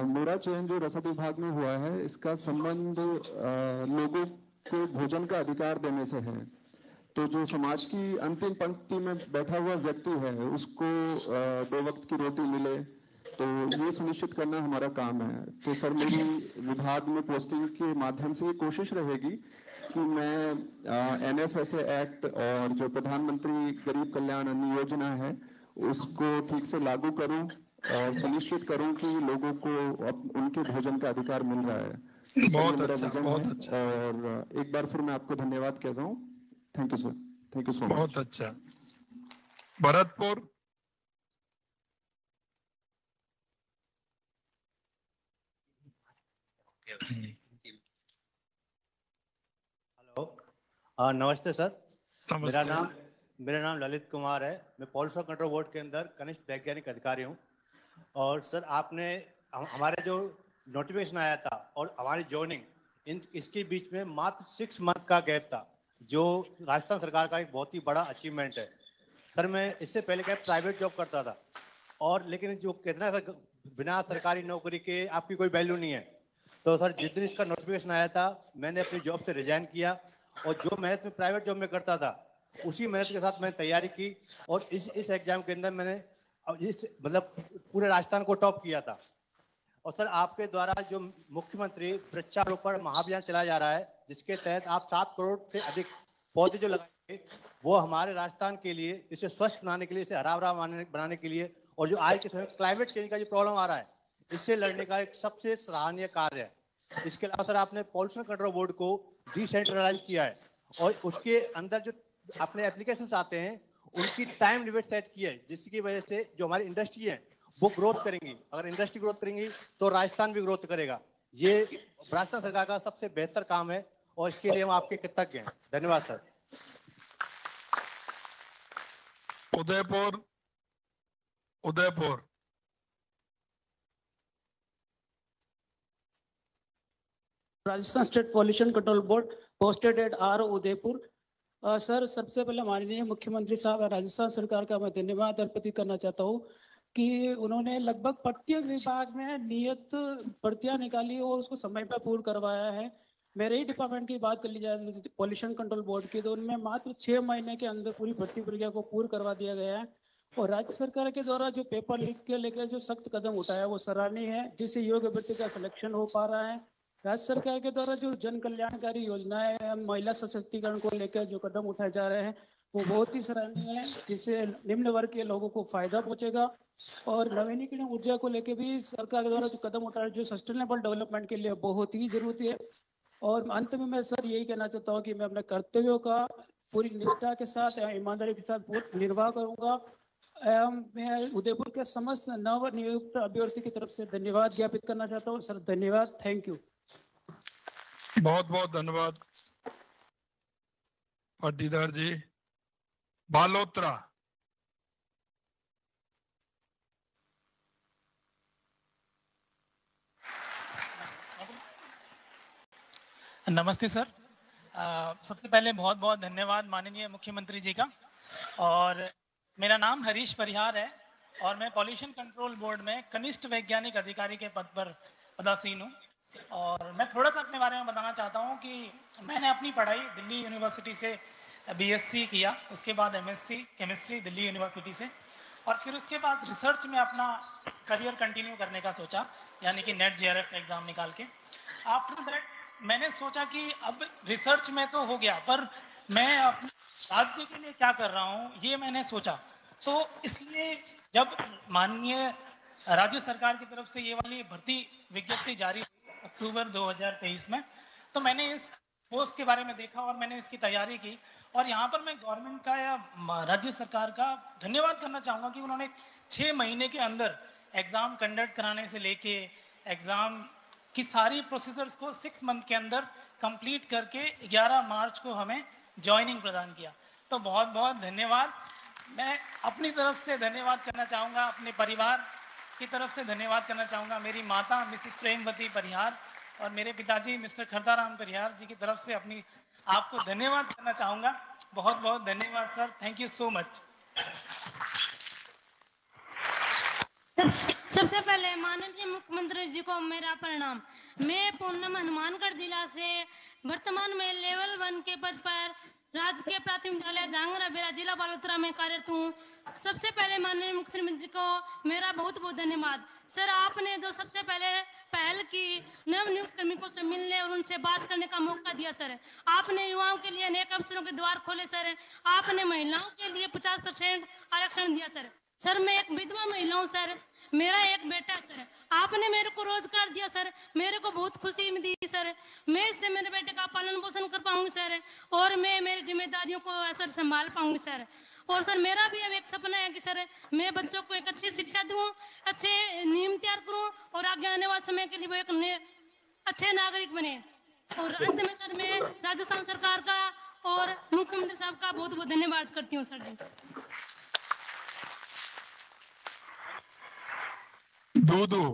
मेरा चयन जो रसद विभाग में हुआ है इसका संबंध लोगों को भोजन का अधिकार देने से है। तो जो समाज की अंतिम पंक्ति में बैठा हुआ व्यक्ति है उसको 2 वक्त की रोटी मिले, तो ये सुनिश्चित करना हमारा काम है। तो सर मेरी विभाग में पोस्टिंग के माध्यम से ये कोशिश रहेगी कि मैं NFSA एक्ट और जो प्रधानमंत्री गरीब कल्याण अन्न योजना है उसको ठीक से लागू करूं और सुनिश्चित करूं कि लोगों को उनके भोजन का अधिकार मिल रहा है। बहुत अच्छा, बहुत अच्छा। और एक बार फिर मैं आपको धन्यवाद कहता हूँ। Thank you sir, thank you so much. बहुत अच्छा। भरतपुर। हेलो, नमस्ते सर। मेरा नाम ललित कुमार है। मैं पॉलिसी कंट्रोल बोर्ड के अंदर कनिष्ठ वैज्ञानिक अधिकारी हूँ। और सर आपने हमारे जो नोटिफिकेशन आया था और हमारी ज्वाइनिंग इसके बीच में मात्र 6 मंथ का गैप था, जो राजस्थान सरकार का एक बहुत ही बड़ा अचीवमेंट है। सर मैं इससे पहले क्या प्राइवेट जॉब करता था और लेकिन जो कितना बिना सरकारी नौकरी के आपकी कोई वैल्यू नहीं है। तो सर जिस दिन इसका नोटिफिकेशन आया था मैंने अपनी जॉब से रिजाइन किया और जो मेहनत में प्राइवेट जॉब में करता था उसी मेहनत के साथ मैंने तैयारी की और इस एग्जाम के अंदर मैंने मतलब पूरे राजस्थान को टॉप किया था। और सर आपके द्वारा जो मुख्यमंत्री वृक्षारोपण महाअभियान चलाया जा रहा है जिसके तहत आप 7 करोड़ से अधिक पौधे जो लगाएंगे वो हमारे राजस्थान के लिए, इसे स्वस्थ बनाने के लिए, इसे हरा भरा बनाने के लिए, और जो आज के समय क्लाइमेट चेंज का जो प्रॉब्लम आ रहा है इससे लड़ने का एक सबसे सराहनीय कार्य है। इसके अलावा सर आपने पॉल्यूशन कंट्रोल बोर्ड को डिसेंट्रलाइज किया है और उसके अंदर जो अपने एप्लीकेशंस आते हैं उनकी टाइम लिमिट सेट की है, जिसकी वजह से जो हमारी इंडस्ट्री है वो ग्रोथ करेंगी। अगर इंडस्ट्री ग्रोथ करेंगी तो राजस्थान भी ग्रोथ करेगा। ये राजस्थान सरकार का सबसे बेहतर काम है और इसके लिए हम आपके कृतज्ञ हैं। धन्यवाद sir. Udaipur Rajasthan state pollution control board posted at R Udaipur. Sir सबसे पहले माननीय मुख्यमंत्री साहब राजस्थान सरकार का मैं धन्यवाद अर्पित करना चाहता हूँ कि उन्होंने लगभग प्रत्येक विभाग में नियत भर्तियां निकाली और उसको समय पर पूर्ण करवाया है। मेरे ही डिपार्टमेंट की बात कर ली जाए पॉल्यूशन कंट्रोल बोर्ड की, तो उनमें मात्र 6 महीने के अंदर पूरी भर्ती प्रक्रिया को पूर्ण करवा दिया गया है। और राज्य सरकार के द्वारा जो पेपर लीक के लेकर जो सख्त कदम उठाया वो सराहनीय है, जिससे योग्य अभ्यर्थी का सिलेक्शन हो पा रहा है। राज्य सरकार के द्वारा जो जन कल्याणकारी योजनाएं महिला सशक्तिकरण को लेकर जो कदम उठाए जा रहे हैं वो बहुत ही सराहनीय है, जिससे निम्न वर्ग के लोगों को फायदा पहुंचेगा। और नवीनीकरण ऊर्जा को लेकर भी सरकार के द्वारा जो कदम उठाए जो सस्टेनेबल डेवलपमेंट के लिए बहुत ही जरूरी है। और अंत में मैं सर यही कहना चाहता हूँ कि मैं अपने कर्तव्यों का पूरी निष्ठा के साथ ईमानदारी के साथ निर्वाह करूंगा। मैं उदयपुर के समस्त नवनियुक्त अभ्यर्थी की तरफ से धन्यवाद ज्ञापित करना चाहता हूँ। सर धन्यवाद, थैंक यू। बहुत बहुत धन्यवाद पाटीदार जी। बालोत्रा नमस्ते सर। सबसे पहले बहुत बहुत धन्यवाद माननीय मुख्यमंत्री जी का। और मेरा नाम हरीश परिहार है और मैं पॉल्यूशन कंट्रोल बोर्ड में कनिष्ठ वैज्ञानिक अधिकारी के पद पर पदासीन हूँ। और मैं थोड़ा सा अपने बारे में बताना चाहता हूँ कि मैंने अपनी पढ़ाई दिल्ली यूनिवर्सिटी से बीएससी किया, उसके बाद एमएससी केमिस्ट्री दिल्ली यूनिवर्सिटी से, और फिर उसके बाद रिसर्च में अपना करियर कंटिन्यू करने का सोचा, यानी कि नेट जेआरएफ एग्ज़ाम निकाल के। आफ्टर दैट मैंने सोचा कि अब रिसर्च में तो हो गया, पर मैं अपने राज्य के लिए क्या कर रहा हूँ ये मैंने सोचा। तो इसलिए जब माननीय राज्य सरकार की तरफ से ये वाली भर्ती विज्ञप्ति जारी अक्टूबर 2023 में, तो मैंने इस पोस्ट के बारे में देखा और मैंने इसकी तैयारी की। और यहाँ पर मैं गवर्नमेंट का या राज्य सरकार का धन्यवाद करना चाहूँगा कि उन्होंने 6 महीने के अंदर एग्ज़ाम कंडक्ट कराने से लेके एग्ज़ाम की सारी प्रोसीजर्स को 6 मंथ के अंदर कंप्लीट करके 11 मार्च को हमें ज्वाइनिंग प्रदान किया। तो बहुत बहुत धन्यवाद। मैं अपनी तरफ से धन्यवाद करना चाहूँगा, अपने परिवार की तरफ से धन्यवाद करना चाहूँगा, मेरी माता मिसेस प्रेमवती परिहार और मेरे पिताजी मिस्टर खरदाराम परिहार जी की तरफ से अपनी आपको धन्यवाद करना चाहूँगा। बहुत बहुत धन्यवाद sir, thank you so much. सबसे पहले माननीय मुख्यमंत्री जी को मेरा प्रणाम। मैं पूनम हनुमानगढ़ जिला से वर्तमान में लेवल 1 के पद पर राजकीय प्राथमिक विद्यालय जांगरा बेरा जिला बालोतरा में कार्यरत हूँ। सबसे पहले माननीय मुख्यमंत्री जी को मेरा बहुत बहुत धन्यवाद। सर आपने जो सबसे पहले पहल की नवनियुक्त कार्मिकों से मिलने और उनसे बात करने का मौका दिया सर। आपने युवाओं के लिए अनेक अवसरों के द्वार खोले सर। आपने महिलाओं के लिए 50% आरक्षण दिया सर। सर मैं एक विधवा महिला हूँ सर, मेरा एक बेटा सर। आपने मेरे को रोजगार दिया सर, मेरे को बहुत खुशी दी सर। मैं इससे मेरे बेटे का पालन पोषण कर पाऊंगी सर और मैं मेरी जिम्मेदारियों को असर संभाल पाऊंगी सर। और सर मेरा भी अब एक सपना है कि सर मैं बच्चों को एक अच्छी शिक्षा दूं, अच्छे नियम तैयार करूं और आगे आने वाले समय के लिए वो एक अच्छे नागरिक बने। और अंत में सर मैं राजस्थान सरकार का और मुख्यमंत्री साहब का बहुत बहुत धन्यवाद करती हूँ sir ji. Dudu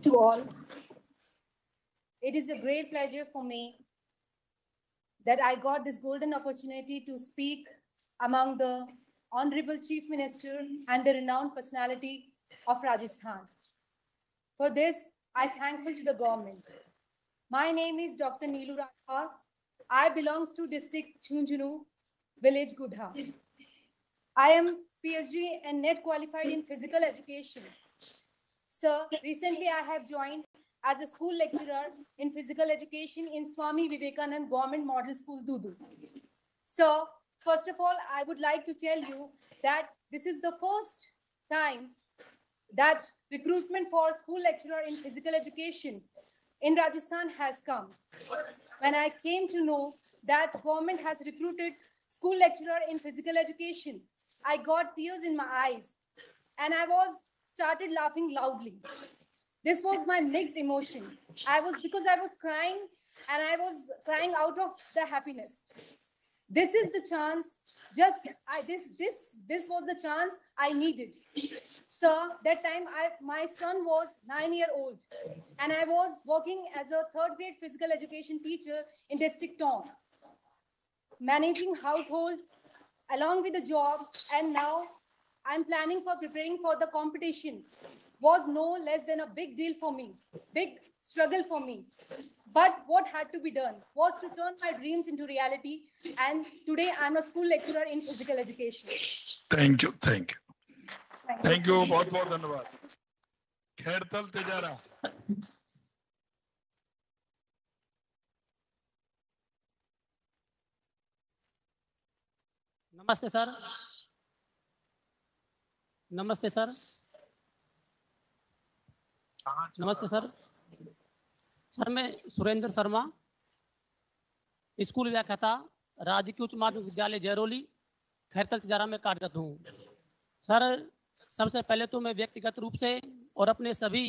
To all, it is a great pleasure for me that I got this golden opportunity to speak among the Honorable Chief Minister and the renowned personality of Rajasthan. For this, I am thankful to the government. My name is Dr. Neelu Rathore. I belong to district Chunjunu, village Gudha. I am PhD and net qualified in physical education. Sir, recently I have joined as a school lecturer in physical education in Swami Vivekanand Government Model School, Dudu. So, first of all, I would like to tell you that this is the first time that recruitment for school lecturer in physical education in Rajasthan has come. When I came to know that government has recruited school lecturer in physical education, I got tears in my eyes and I started laughing loudly. This was my mixed emotion. Because I was crying and I was crying out of the happiness. This is the chance, this was the chance I needed. So that time my son was 9-year-old and I was working as a 3rd grade physical education teacher in district Tong, managing household along with the job, and now I'm planning for preparing for the competition. Was no less than a big deal for me, big struggle for me. But what had to be done was to turn my dreams into reality. And today I'm a school lecturer in physical education. Thank you. Thank you. बहुत बहुत धन्यवाद. खैरतल तिजारा. नमस्ते sir. नमस्ते sir. नमस्ते sir. Sir मैं Surendra Sharma, school व्याख्याता, राजकीय उच्च माध्यमिक विद्यालय जयरोली, खैरतल तिजारा में कार्यरत हूँ. सर सबसे पहले तो मैं व्यक्तिगत रूप से और अपने सभी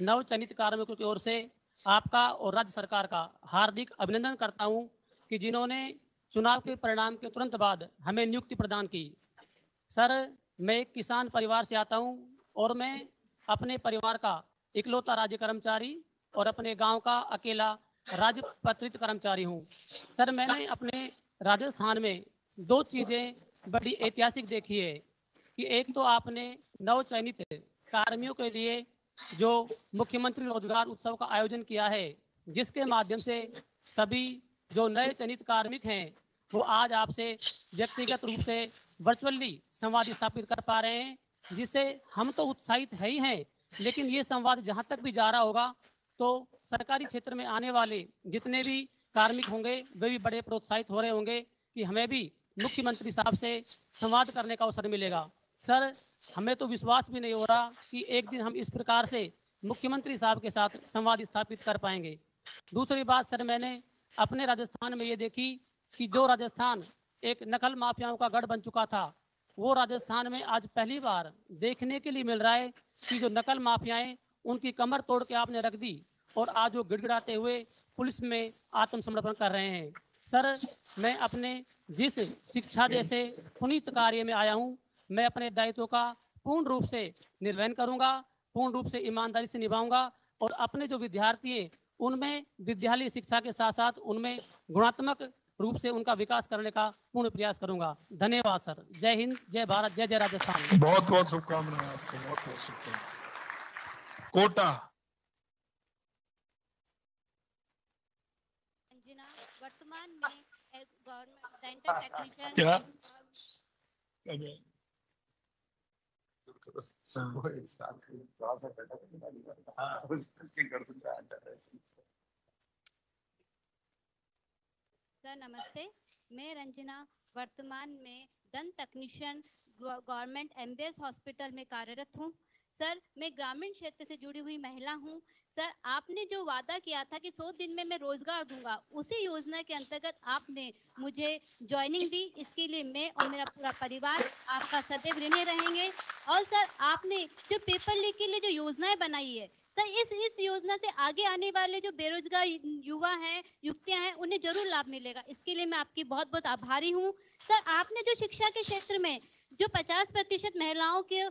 नवचयनित कार्मिकों की ओर से आपका और राज्य सरकार का हार्दिक अभिनंदन करता हूँ कि जिन्होंने चुनाव के परिणाम के तुरंत बाद हमें नियुक्ति प्रदान की. सर मैं एक किसान परिवार से आता हूँ और मैं अपने परिवार का इकलौता राज्य कर्मचारी और अपने गांव का अकेला राजपत्रित कर्मचारी हूं. सर मैंने अपने राजस्थान में 2 चीज़ें बड़ी ऐतिहासिक देखी है कि एक तो आपने नवचयनित कार्मिकों के लिए जो मुख्यमंत्री रोजगार उत्सव का आयोजन किया है, जिसके माध्यम से सभी जो नए चयनित कार्मिक हैं वो आज आपसे व्यक्तिगत रूप से वर्चुअली संवाद स्थापित कर पा रहे हैं, जिससे हम तो उत्साहित है ही हैं, लेकिन ये संवाद जहाँ तक भी जा रहा होगा तो सरकारी क्षेत्र में आने वाले जितने भी कार्मिक होंगे वे भी बड़े प्रोत्साहित हो रहे होंगे कि हमें भी मुख्यमंत्री साहब से संवाद करने का अवसर मिलेगा. सर हमें तो विश्वास भी नहीं हो रहा कि एक दिन हम इस प्रकार से मुख्यमंत्री साहब के साथ संवाद स्थापित कर पाएंगे. दूसरी बात सर मैंने अपने राजस्थान में ये देखी कि जो राजस्थान एक नकल माफियाओं का गढ़ बन चुका था, वो राजस्थान में आज पहली बार देखने के लिए मिल रहा है कि जो नकल माफियाएं उनकी कमर तोड़ के आपने रख दी और आज वो गिड़गिड़ाते हुए पुलिस में आत्मसमर्पण कर रहे हैं. सर मैं अपने जिस शिक्षा जैसे पुनीत कार्य में आया हूँ, मैं अपने दायित्वों का पूर्ण रूप से निर्वहन करूँगा, पूर्ण रूप से ईमानदारी से निभाऊंगा और अपने जो विद्यार्थी हैं उनमें विद्यालय शिक्षा के साथ साथ उनमें गुणात्मक रूप से उनका विकास करने का पूर्ण प्रयास करूंगा. धन्यवाद सर. जय हिंद, जय भारत, जय जय राजस्थान. बहुत बहुत शुभकामनाएं आपको. बहुत बहुत शुभकामनाएं. कोटा. वर्तमान में गवर्नमेंट डेंटल टेक्नीशियन क्या सर नमस्ते, मैं रंजना वर्तमान में दंत टेक्नीशियन गवर्नमेंट MBS हॉस्पिटल में कार्यरत हूँ. सर मैं ग्रामीण क्षेत्र से जुड़ी हुई महिला हूँ. सर आपने जो वादा किया था कि 100 दिन में मैं रोजगार दूंगा, उसी योजना के अंतर्गत आपने मुझे ज्वाइनिंग दी. इसके लिए मैं और मेरा पूरा परिवार आपका सदैव ऋणी रहेंगे. और सर आपने जो पेपर लीक के लिए जो योजनाएं बनाई है सर, इस योजना से आगे आने वाले जो बेरोजगार युवा हैं, युवतियां हैं, उन्हें जरूर लाभ मिलेगा. इसके लिए मैं आपकी बहुत बहुत आभारी हूँ. सर आपने जो शिक्षा के क्षेत्र में जो 50% महिलाओं के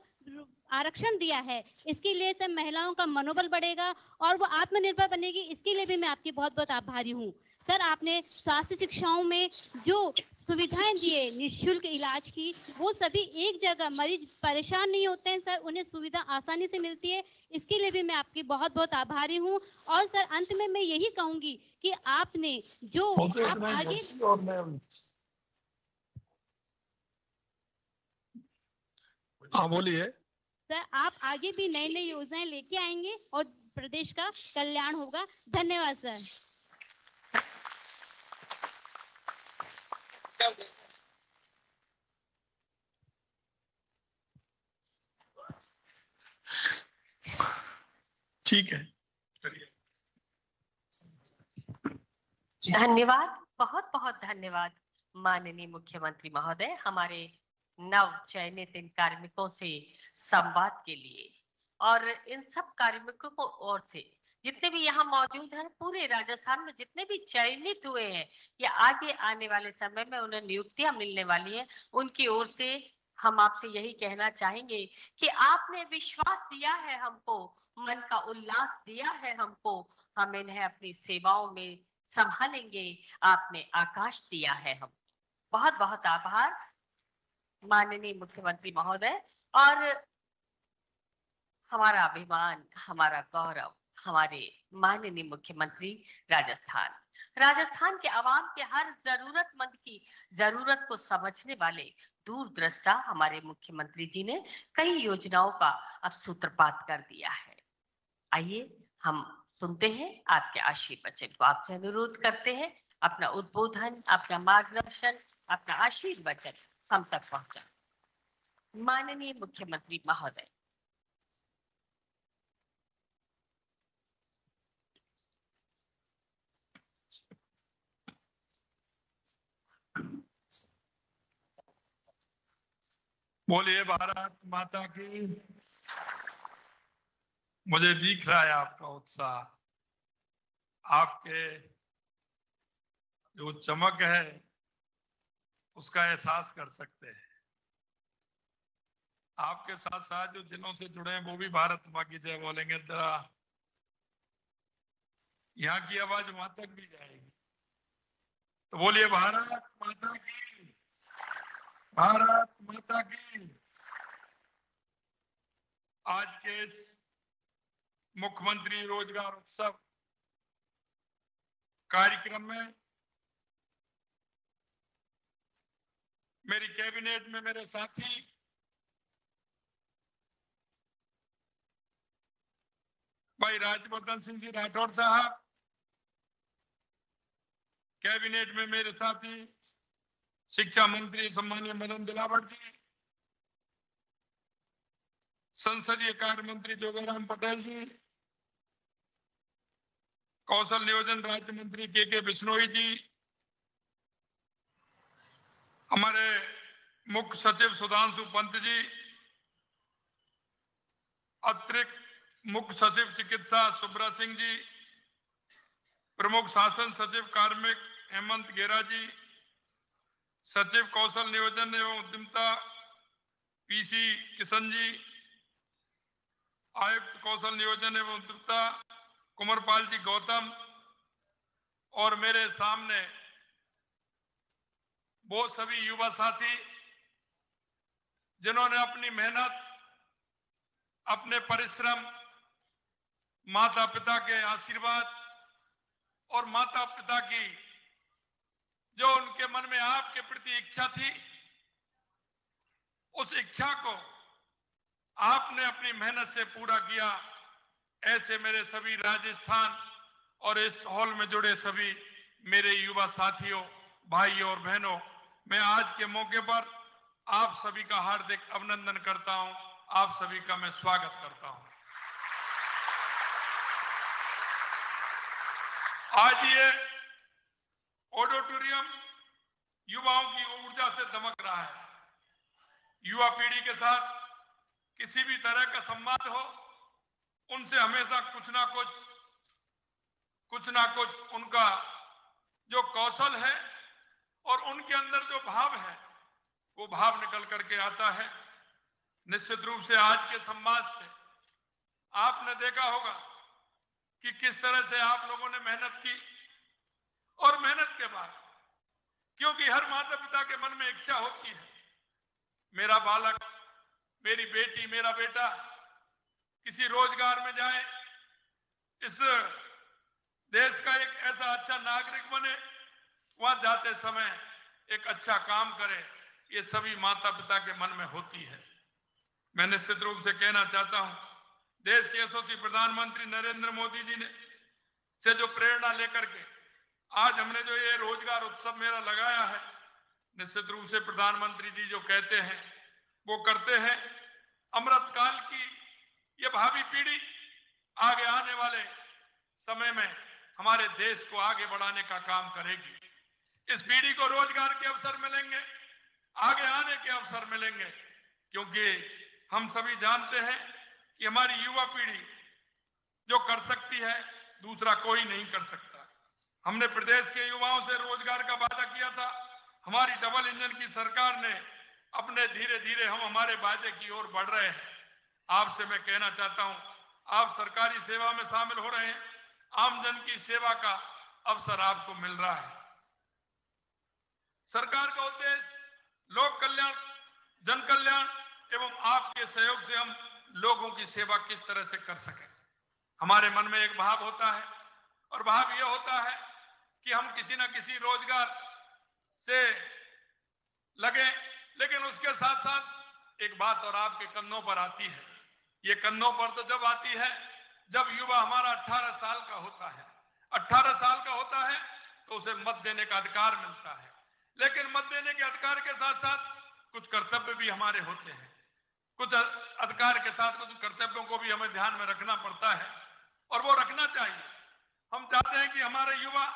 आरक्षण दिया है, इसके लिए सब महिलाओं का मनोबल बढ़ेगा और वो आत्मनिर्भर बनेगी. इसके लिए भी मैं आपकी बहुत बहुत आभारी हूँ. सर आपने स्वास्थ्य शिक्षाओं में जो सुविधाएं दिए निःशुल्क इलाज की, वो सभी एक जगह, मरीज परेशान नहीं होते हैं सर, उन्हें सुविधा आसानी से मिलती है. इसके लिए भी मैं आपकी बहुत बहुत आभारी हूँ. और सर अंत में मैं यही कहूंगी कि आपने जो आप आगे हाँ बोलिए सर, आप आगे भी नई नई योजनाएं लेके आएंगे और प्रदेश का कल्याण होगा। धन्यवाद सर। ठीक है, धन्यवाद, बहुत बहुत धन्यवाद माननीय मुख्यमंत्री महोदय, हमारे नव चयनित इन कार्मिकों से संवाद के लिए। और इन सब कार्मिकों को ओर से जितने भी यहाँ मौजूद हैं, पूरे राजस्थान में जितने भी चयनित हुए हैं या आगे आने वाले समय में उन्हें नियुक्तियां मिलने वाली है, उनकी ओर से हम आपसे यही कहना चाहेंगे कि आपने विश्वास दिया है हमको, मन का उल्लास दिया है हमको, हम इन्हें अपनी सेवाओं में संभालेंगे। आपने आकाश दिया है हम। बहुत बहुत आभार माननीय मुख्यमंत्री महोदय। और हमारा अभिमान, हमारा गौरव, हमारे माननीय मुख्यमंत्री राजस्थान के आवाम के हर जरूरतमंद की जरूरत को समझने वाले दूरदृष्टा हमारे मुख्यमंत्री जी ने कई योजनाओं का अब सूत्रपात कर दिया है। आइए हम सुनते हैं आपके आशीर्वचन को। आपसे अनुरोध करते हैं अपना उद्बोधन, अपना मार्गदर्शन, अपना आशीर्वचन हम तक पहुंचा। माननीय मुख्यमंत्री महोदय। बोलिए भारत माता की। मुझे दिख रहा है आपका उत्साह, आपके जो चमक है उसका एहसास कर सकते हैं। आपके साथ साथ जो जिलों से जुड़े हैं वो भी भारत माँ की जय बोलेंगे। जरा यहाँ की आवाज वहां तक भी जाएगी, तो बोलिए भारत माता की, भारत माता की। आज के इस मुख्यमंत्री रोजगार उत्सव कार्यक्रम में मेरी कैबिनेट में मेरे साथी भाई राज्यवर्धन सिंह जी राठौर साहब, कैबिनेट में मेरे साथी शिक्षा मंत्री सम्मानीय मदन दिलावर जी, संसदीय कार्य मंत्री जोगाराम पटेल जी, कौशल नियोजन राज्य मंत्री के बिश्नोई जी, हमारे मुख्य सचिव सुधांशु पंत जी, अतिरिक्त मुख्य सचिव चिकित्सा सुब्रा सिंह जी, प्रमुख शासन सचिव कार्मिक हेमंत गेरा जी, सचिव कौशल नियोजन एवं उद्यमिता पीसी किशन जी, आयुक्त कौशल नियोजन एवं उद्यमिता कुंवरपाल जी गौतम, और मेरे सामने वो सभी युवा साथी जिन्होंने अपनी मेहनत, अपने परिश्रम, माता पिता के आशीर्वाद और माता पिता की जो उनके मन में आपके प्रति इच्छा थी, उस इच्छा को आपने अपनी मेहनत से पूरा किया। ऐसे मेरे सभी राजस्थान और इस हॉल में जुड़े सभी मेरे युवा साथियों, भाइयों और बहनों, मैं आज के मौके पर आप सभी का हार्दिक अभिनंदन करता हूं। आप सभी का मैं स्वागत करता हूं। आज ये ऑडिटोरियम युवाओं की ऊर्जा से दमक रहा है। युवा पीढ़ी के साथ किसी भी तरह का संवाद हो, उनसे हमेशा कुछ ना कुछ उनका जो कौशल है और उनके अंदर जो भाव है, वो भाव निकल करके आता है। निश्चित रूप से आज के संवाद से आपने देखा होगा कि किस तरह से आप लोगों ने मेहनत की, और मेहनत के बाद, क्योंकि हर माता पिता के मन में इच्छा होती है, मेरा बालक, मेरी बेटी, मेरा बेटा किसी रोजगार में जाए, इस देश का एक ऐसा अच्छा नागरिक बने, वहां जाते समय एक अच्छा काम करे, ये सभी माता पिता के मन में होती है। मैं निश्चित रूप से कहना चाहता हूं, देश के यशस्वी प्रधानमंत्री नरेंद्र मोदी जी ने से जो प्रेरणा लेकर के आज हमने जो ये रोजगार उत्सव मेला लगाया है, निश्चित रूप से प्रधानमंत्री जी जो कहते हैं वो करते हैं। अमृतकाल की ये भावी पीढ़ी आगे आने वाले समय में हमारे देश को आगे बढ़ाने का काम करेगी। इस पीढ़ी को रोजगार के अवसर मिलेंगे, आगे आने के अवसर मिलेंगे, क्योंकि हम सभी जानते हैं कि हमारी युवा पीढ़ी जो कर सकती है दूसरा कोई नहीं कर सकता। हमने प्रदेश के युवाओं से रोजगार का वादा किया था। हमारी डबल इंजन की सरकार ने अपने धीरे धीरे हम हमारे वादे की ओर बढ़ रहे हैं। आपसे मैं कहना चाहता हूं, आप सरकारी सेवा में शामिल हो रहे हैं, आमजन की सेवा का अवसर आपको मिल रहा है। सरकार का उद्देश्य लोक कल्याण, जन कल्याण एवं आपके सहयोग से हम लोगों की सेवा किस तरह से कर सकें। हमारे मन में एक भाव होता है और भाव यह होता है कि हम किसी न किसी रोजगार से लगे, लेकिन उसके साथ साथ एक बात और आपके कंधों पर आती है। ये कंधों पर तो जब आती है जब युवा हमारा 18 साल का होता है। 18 साल का होता है तो उसे मत देने का अधिकार मिलता है, लेकिन मत देने के अधिकार के साथ साथ कुछ कर्तव्य भी हमारे होते हैं। कुछ अधिकार के साथ कुछ कर्तव्यों को भी हमें ध्यान में रखना पड़ता है और वो रखना चाहिए। हम चाहते हैं कि हमारे युवा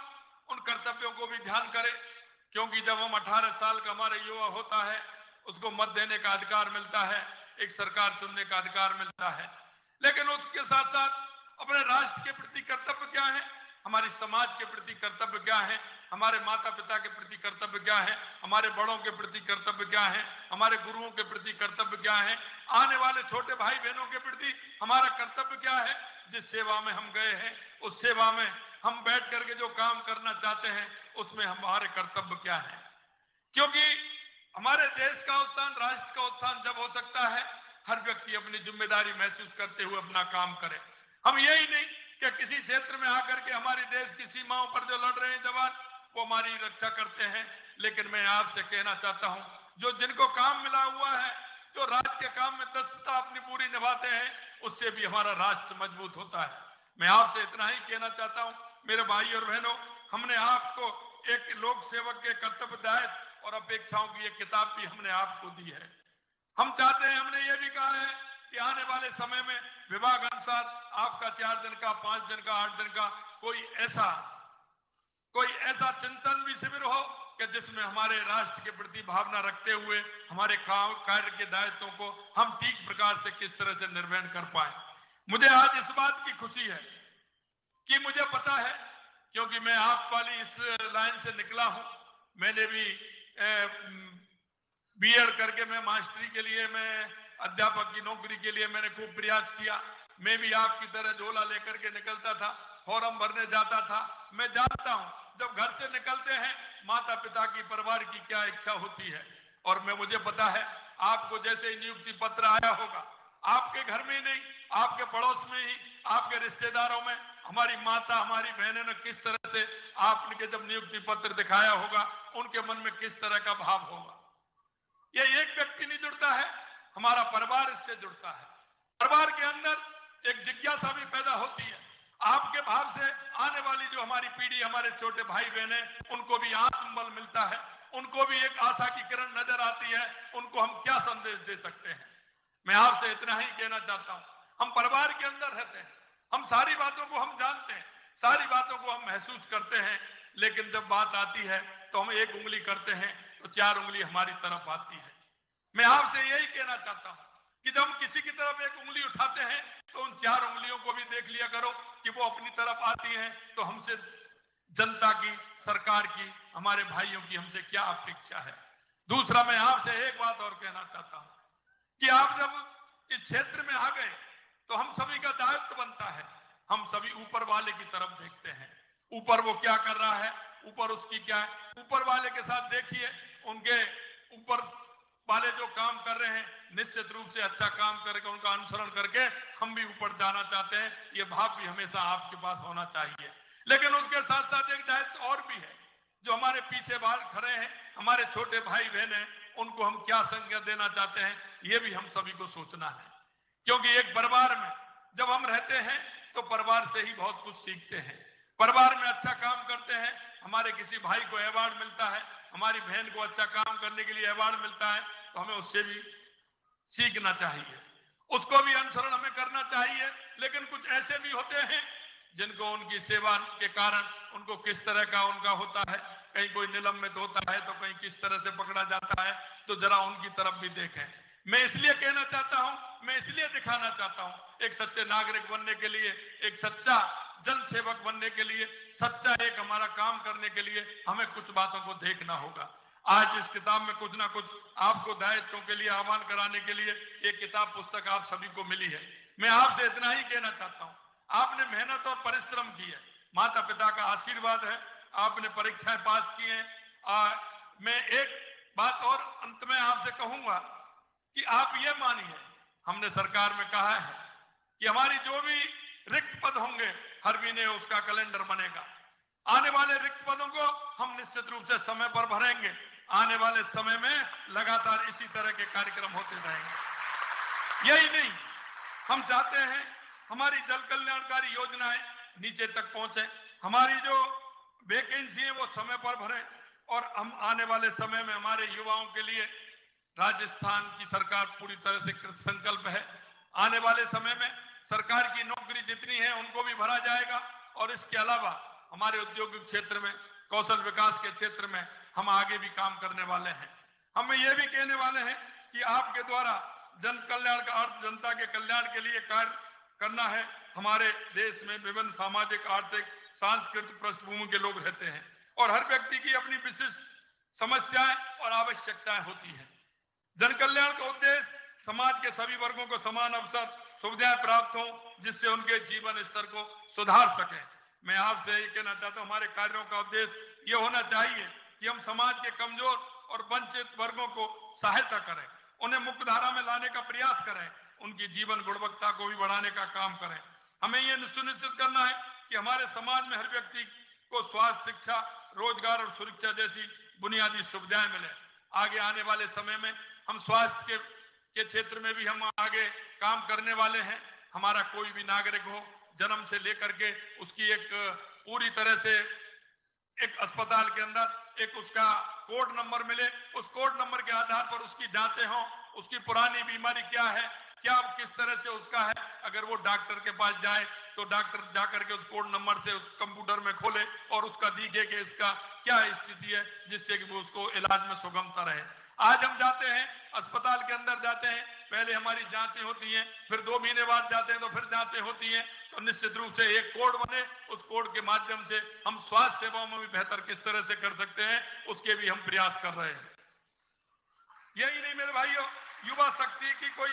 उन कर्तव्यों को भी ध्यान करें, क्योंकि जब हम 18 साल का हमारे युवा होता है उसको मत देने का अधिकार मिलता है, एक सरकार चुनने का अधिकार मिलता है, लेकिन उसके साथ साथ अपने राष्ट्र के प्रति कर्तव्य क्या है, हमारे समाज के प्रति कर्तव्य क्या है, हमारे माता पिता के प्रति कर्तव्य क्या है, हमारे बड़ों के प्रति कर्तव्य क्या है, हमारे गुरुओं के प्रति कर्तव्य क्या है, आने वाले छोटे भाई बहनों के प्रति हमारा कर्तव्य क्या है। जिस सेवा में हम गए हैं उस सेवा में हम बैठ करके जो काम करना चाहते हैं उसमें हमारे कर्तव्य क्या है। क्योंकि हमारे देश का उत्थान, राष्ट्र का उत्थान जब हो सकता है हर व्यक्ति अपनी जिम्मेदारी महसूस करते हुए अपना काम करे। हम यही नहीं कि किसी क्षेत्र में आकर के हमारे देश की सीमाओं पर जो लड़ रहे हैं जवान वो हमारी रक्षा करते हैं, लेकिन मैं आपसे कहना चाहता हूं जो जिनको काम मिला हुआ है, जो राष्ट्र के काम में दक्षता अपनी पूरी निभाते हैं, उससे भी हमारा राष्ट्र मजबूत होता है। मैं आपसे इतना ही कहना चाहता हूं मेरे भाई और बहनों, हमने आपको एक लोक सेवक के कर्तव्य दायित्व और अपेक्षाओं की एक किताब भी हमने आपको दी है। हम चाहते हैं, हमने ये भी कहा है कि आने वाले समय में विभाग अनुसार आपका 4 दिन का, 5 दिन का, 8 दिन का कोई ऐसा चिंतन भी शिविर हो कि जिसमें हमारे राष्ट्र के प्रति भावना रखते हुए हमारे कार्य के दायित्वों को हम ठीक प्रकार से किस तरह से निर्वहन कर पाए। मुझे आज इस बात की खुशी है कि मुझे पता है, क्योंकि मैं आप वाली इस लाइन से निकला हूं। मैंने भी बीएड करके मैं मास्टरी के लिए, मैं अध्यापक की नौकरी के लिए मैंने खूब प्रयास किया। मैं भी आपकी तरह झोला लेकर के निकलता था, फॉर्म भरने जाता था। मैं जानता हूं जब घर से निकलते हैं माता पिता की, परिवार की क्या इच्छा होती है। और मुझे पता है आपको जैसे ही नियुक्ति पत्र आया होगा, आपके घर में नहीं, आपके पड़ोस में ही, आपके रिश्तेदारों में हमारी माता, हमारी बहनें ने किस तरह से आपने जब नियुक्ति पत्र दिखाया होगा, उनके मन में किस तरह का भाव होगा। ये एक व्यक्ति नहीं जुड़ता है, हमारा परिवार इससे जुड़ता है। परिवार के अंदर एक जिज्ञासा भी पैदा होती है। आपके भाव से आने वाली जो हमारी पीढ़ी, हमारे छोटे भाई बहने, उनको भी आत्मबल मिलता है, उनको भी एक आशा की किरण नजर आती है, उनको हम क्या संदेश दे सकते हैं। मैं आपसे इतना ही कहना चाहता हूं, हम परिवार के अंदर रहते हैं, हम सारी बातों को हम जानते हैं, सारी बातों को हम महसूस करते हैं, लेकिन जब बात आती है तो हम एक उंगली करते हैं तो 4 उंगली हमारी तरफ आती है। मैं आपसे यही कहना चाहता हूं कि जब हम किसी की तरफ एक उंगली उठाते हैं तो उन 4 उंगलियों को भी देख लिया करो कि वो अपनी तरफ आती हैं, तो हमसे जनता की, सरकार की, हमारे भाइयों की हमसे क्या अपेक्षा है। दूसरा, मैं आपसे एक बात और कहना चाहता हूं कि आप जब इस क्षेत्र में आ गए तो हम सभी का दायित्व बनता है, हम सभी ऊपर वाले की तरफ देखते हैं। ऊपर वो क्या कर रहा है, ऊपर उसकी क्या है, ऊपर वाले के साथ देखिए, उनके ऊपर वाले जो काम कर रहे हैं निश्चित रूप से अच्छा काम करके उनका अनुसरण करके हम भी ऊपर जाना चाहते हैं। ये भाव भी हमेशा आपके पास होना चाहिए। लेकिन उसके साथ साथ एक दायित्व और भी है, जो हमारे पीछे बाहर खड़े हैं, हमारे छोटे भाई बहन हैं, उनको हम क्या संज्ञा देना चाहते हैं, ये भी हम सभी को सोचना है। क्योंकि एक परिवार में जब हम रहते हैं तो परिवार से ही बहुत कुछ सीखते हैं। परिवार में अच्छा काम करते हैं, हमारे किसी भाई को अवार्ड मिलता है, हमारी बहन को अच्छा काम करने के लिए अवार्ड मिलता है, तो हमें उससे भी सीखना चाहिए, उसको भी अनुसरण हमें करना चाहिए। लेकिन कुछ ऐसे भी होते हैं जिनको उनकी सेवा के कारण उनको किस तरह का उनका होता है, कहीं कोई निलंबित होता है तो कहीं किस तरह से पकड़ा जाता है, तो जरा उनकी तरफ भी देखें। मैं इसलिए कहना चाहता हूं, मैं इसलिए दिखाना चाहता हूं, एक सच्चे नागरिक बनने के लिए, एक सच्चा जन सेवक बनने के लिए, सच्चा एक हमारा काम करने के लिए हमें कुछ बातों को देखना होगा। आज इस किताब में कुछ ना कुछ आपको दायित्वों के लिए आह्वान कराने के लिए एक किताब पुस्तक आप सभी को मिली है। मैं आपसे इतना ही कहना चाहता हूं, आपने मेहनत और परिश्रम की है, माता पिता का आशीर्वाद है, आपने परीक्षाएं पास की हैं। मैं एक बात और अंत में आपसे कहूंगा कि आप ये मानिए, हमने सरकार में कहा है कि हमारी जो भी रिक्त पद होंगे हर महीने उसका कैलेंडर बनेगा। आने वाले रिक्त पदों को हम निश्चित रूप से समय पर भरेंगे। आने वाले समय में लगातार इसी तरह के कार्यक्रम होते रहेंगे। यही नहीं, हम चाहते हैं हमारी जल कल्याणकारी योजनाएं नीचे तक पहुंचे, हमारी जो वैकेंसी है वो समय पर भरें, और हम आने वाले समय में हमारे युवाओं के लिए राजस्थान की सरकार पूरी तरह से कृत संकल्प है। आने वाले समय में सरकार की नौकरी जितनी है उनको भी भरा जाएगा, और इसके अलावा हमारे औद्योगिक क्षेत्र में, कौशल विकास के क्षेत्र में हम आगे भी काम करने वाले हैं। हम ये भी कहने वाले हैं कि आपके द्वारा जन कल्याण का अर्थ जनता के कल्याण के लिए कार्य करना है। हमारे देश में विभिन्न सामाजिक, आर्थिक, सांस्कृतिक पृष्ठभूमि के लोग रहते हैं, और हर व्यक्ति की अपनी विशिष्ट समस्याएं और आवश्यकताएं होती हैं। जन कल्याण का उद्देश्य समाज के सभी वर्गों को समान अवसर, सुविधाएं प्राप्त हों, जिससे उनके जीवन स्तर को सुधार सके। मैं आपसे ये कहना चाहता हूं, हमारे कार्यों का उद्देश्य ये होना चाहिए कि हम समाज के कमजोर और वंचित वर्गों को सहायता करें, उन्हें मुख्य धारा में लाने का प्रयास करें, उनकी जीवन गुणवत्ता को भी बढ़ाने का काम करें। हमें ये सुनिश्चित करना है कि हमारे समाज में हर व्यक्ति को स्वास्थ्य, शिक्षा, रोजगार और सुरक्षा जैसी बुनियादी सुविधाएं मिले। आगे आने वाले समय में हम स्वास्थ्य के क्षेत्र में भी हम आगे काम करने वाले हैं। हमारा कोई भी नागरिक हो, जन्म से लेकर के उसकी एक पूरी तरह से एक अस्पताल के अंदर एक उसका कोड नंबर मिले, उस कोड नंबर के आधार पर उसकी जांचें हों, उसकी पुरानी बीमारी क्या है, क्या किस तरह से उसका है, अगर वो डॉक्टर के पास जाए तो डॉक्टर जाकर के उस कोड नंबर से उस कंप्यूटर में खोले और उसका दिखे कि इसका क्या स्थिति है, जिससे कि वो उसको इलाज में सुगमता रहे। आज हम जाते हैं अस्पताल के अंदर जाते हैं, पहले हमारी जांचें होती हैं, फिर 2 महीने बाद जाते हैं तो फिर जांचें होती हैं, तो निश्चित रूप से एक कोड बने, उस कोड के माध्यम से हम स्वास्थ्य सेवाओं में भी बेहतर किस तरह से कर सकते हैं, उसके भी हम प्रयास कर रहे हैं। यही नहीं मेरे भाइयों, युवा शक्ति की कोई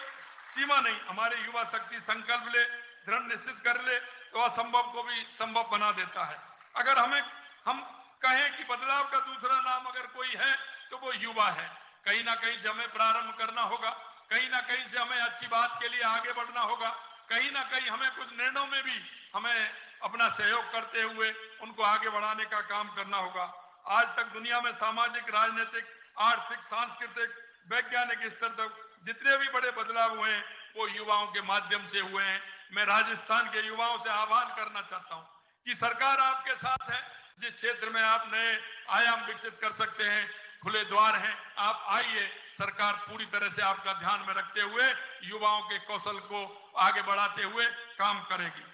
सीमा नहीं। हमारे युवा शक्ति संकल्प ले, दृढ़ निश्चित कर ले तो असंभव को भी संभव बना देता है। अगर हम कहें कि बदलाव का दूसरा नाम अगर कोई है तो वो युवा है। कहीं ना कहीं से हमें प्रारंभ करना होगा, कहीं ना कहीं से हमें अच्छी बात के लिए आगे बढ़ना होगा, कहीं ना कहीं हमें कुछ निर्णयों में भी हमें अपना सहयोग करते हुए उनको आगे बढ़ाने का काम करना होगा। आज तक दुनिया में सामाजिक, राजनीतिक, आर्थिक, सांस्कृतिक, वैज्ञानिक स्तर तक जितने भी बड़े बदलाव हुए हैं वो युवाओं के माध्यम से हुए हैं। मैं राजस्थान के युवाओं से आह्वान करना चाहता हूं कि सरकार आपके साथ है, जिस क्षेत्र में आप नए आयाम विकसित कर सकते हैं, खुले द्वार हैं, आप आइए। सरकार पूरी तरह से आपका ध्यान में रखते हुए युवाओं के कौशल को आगे बढ़ाते हुए काम करेगी।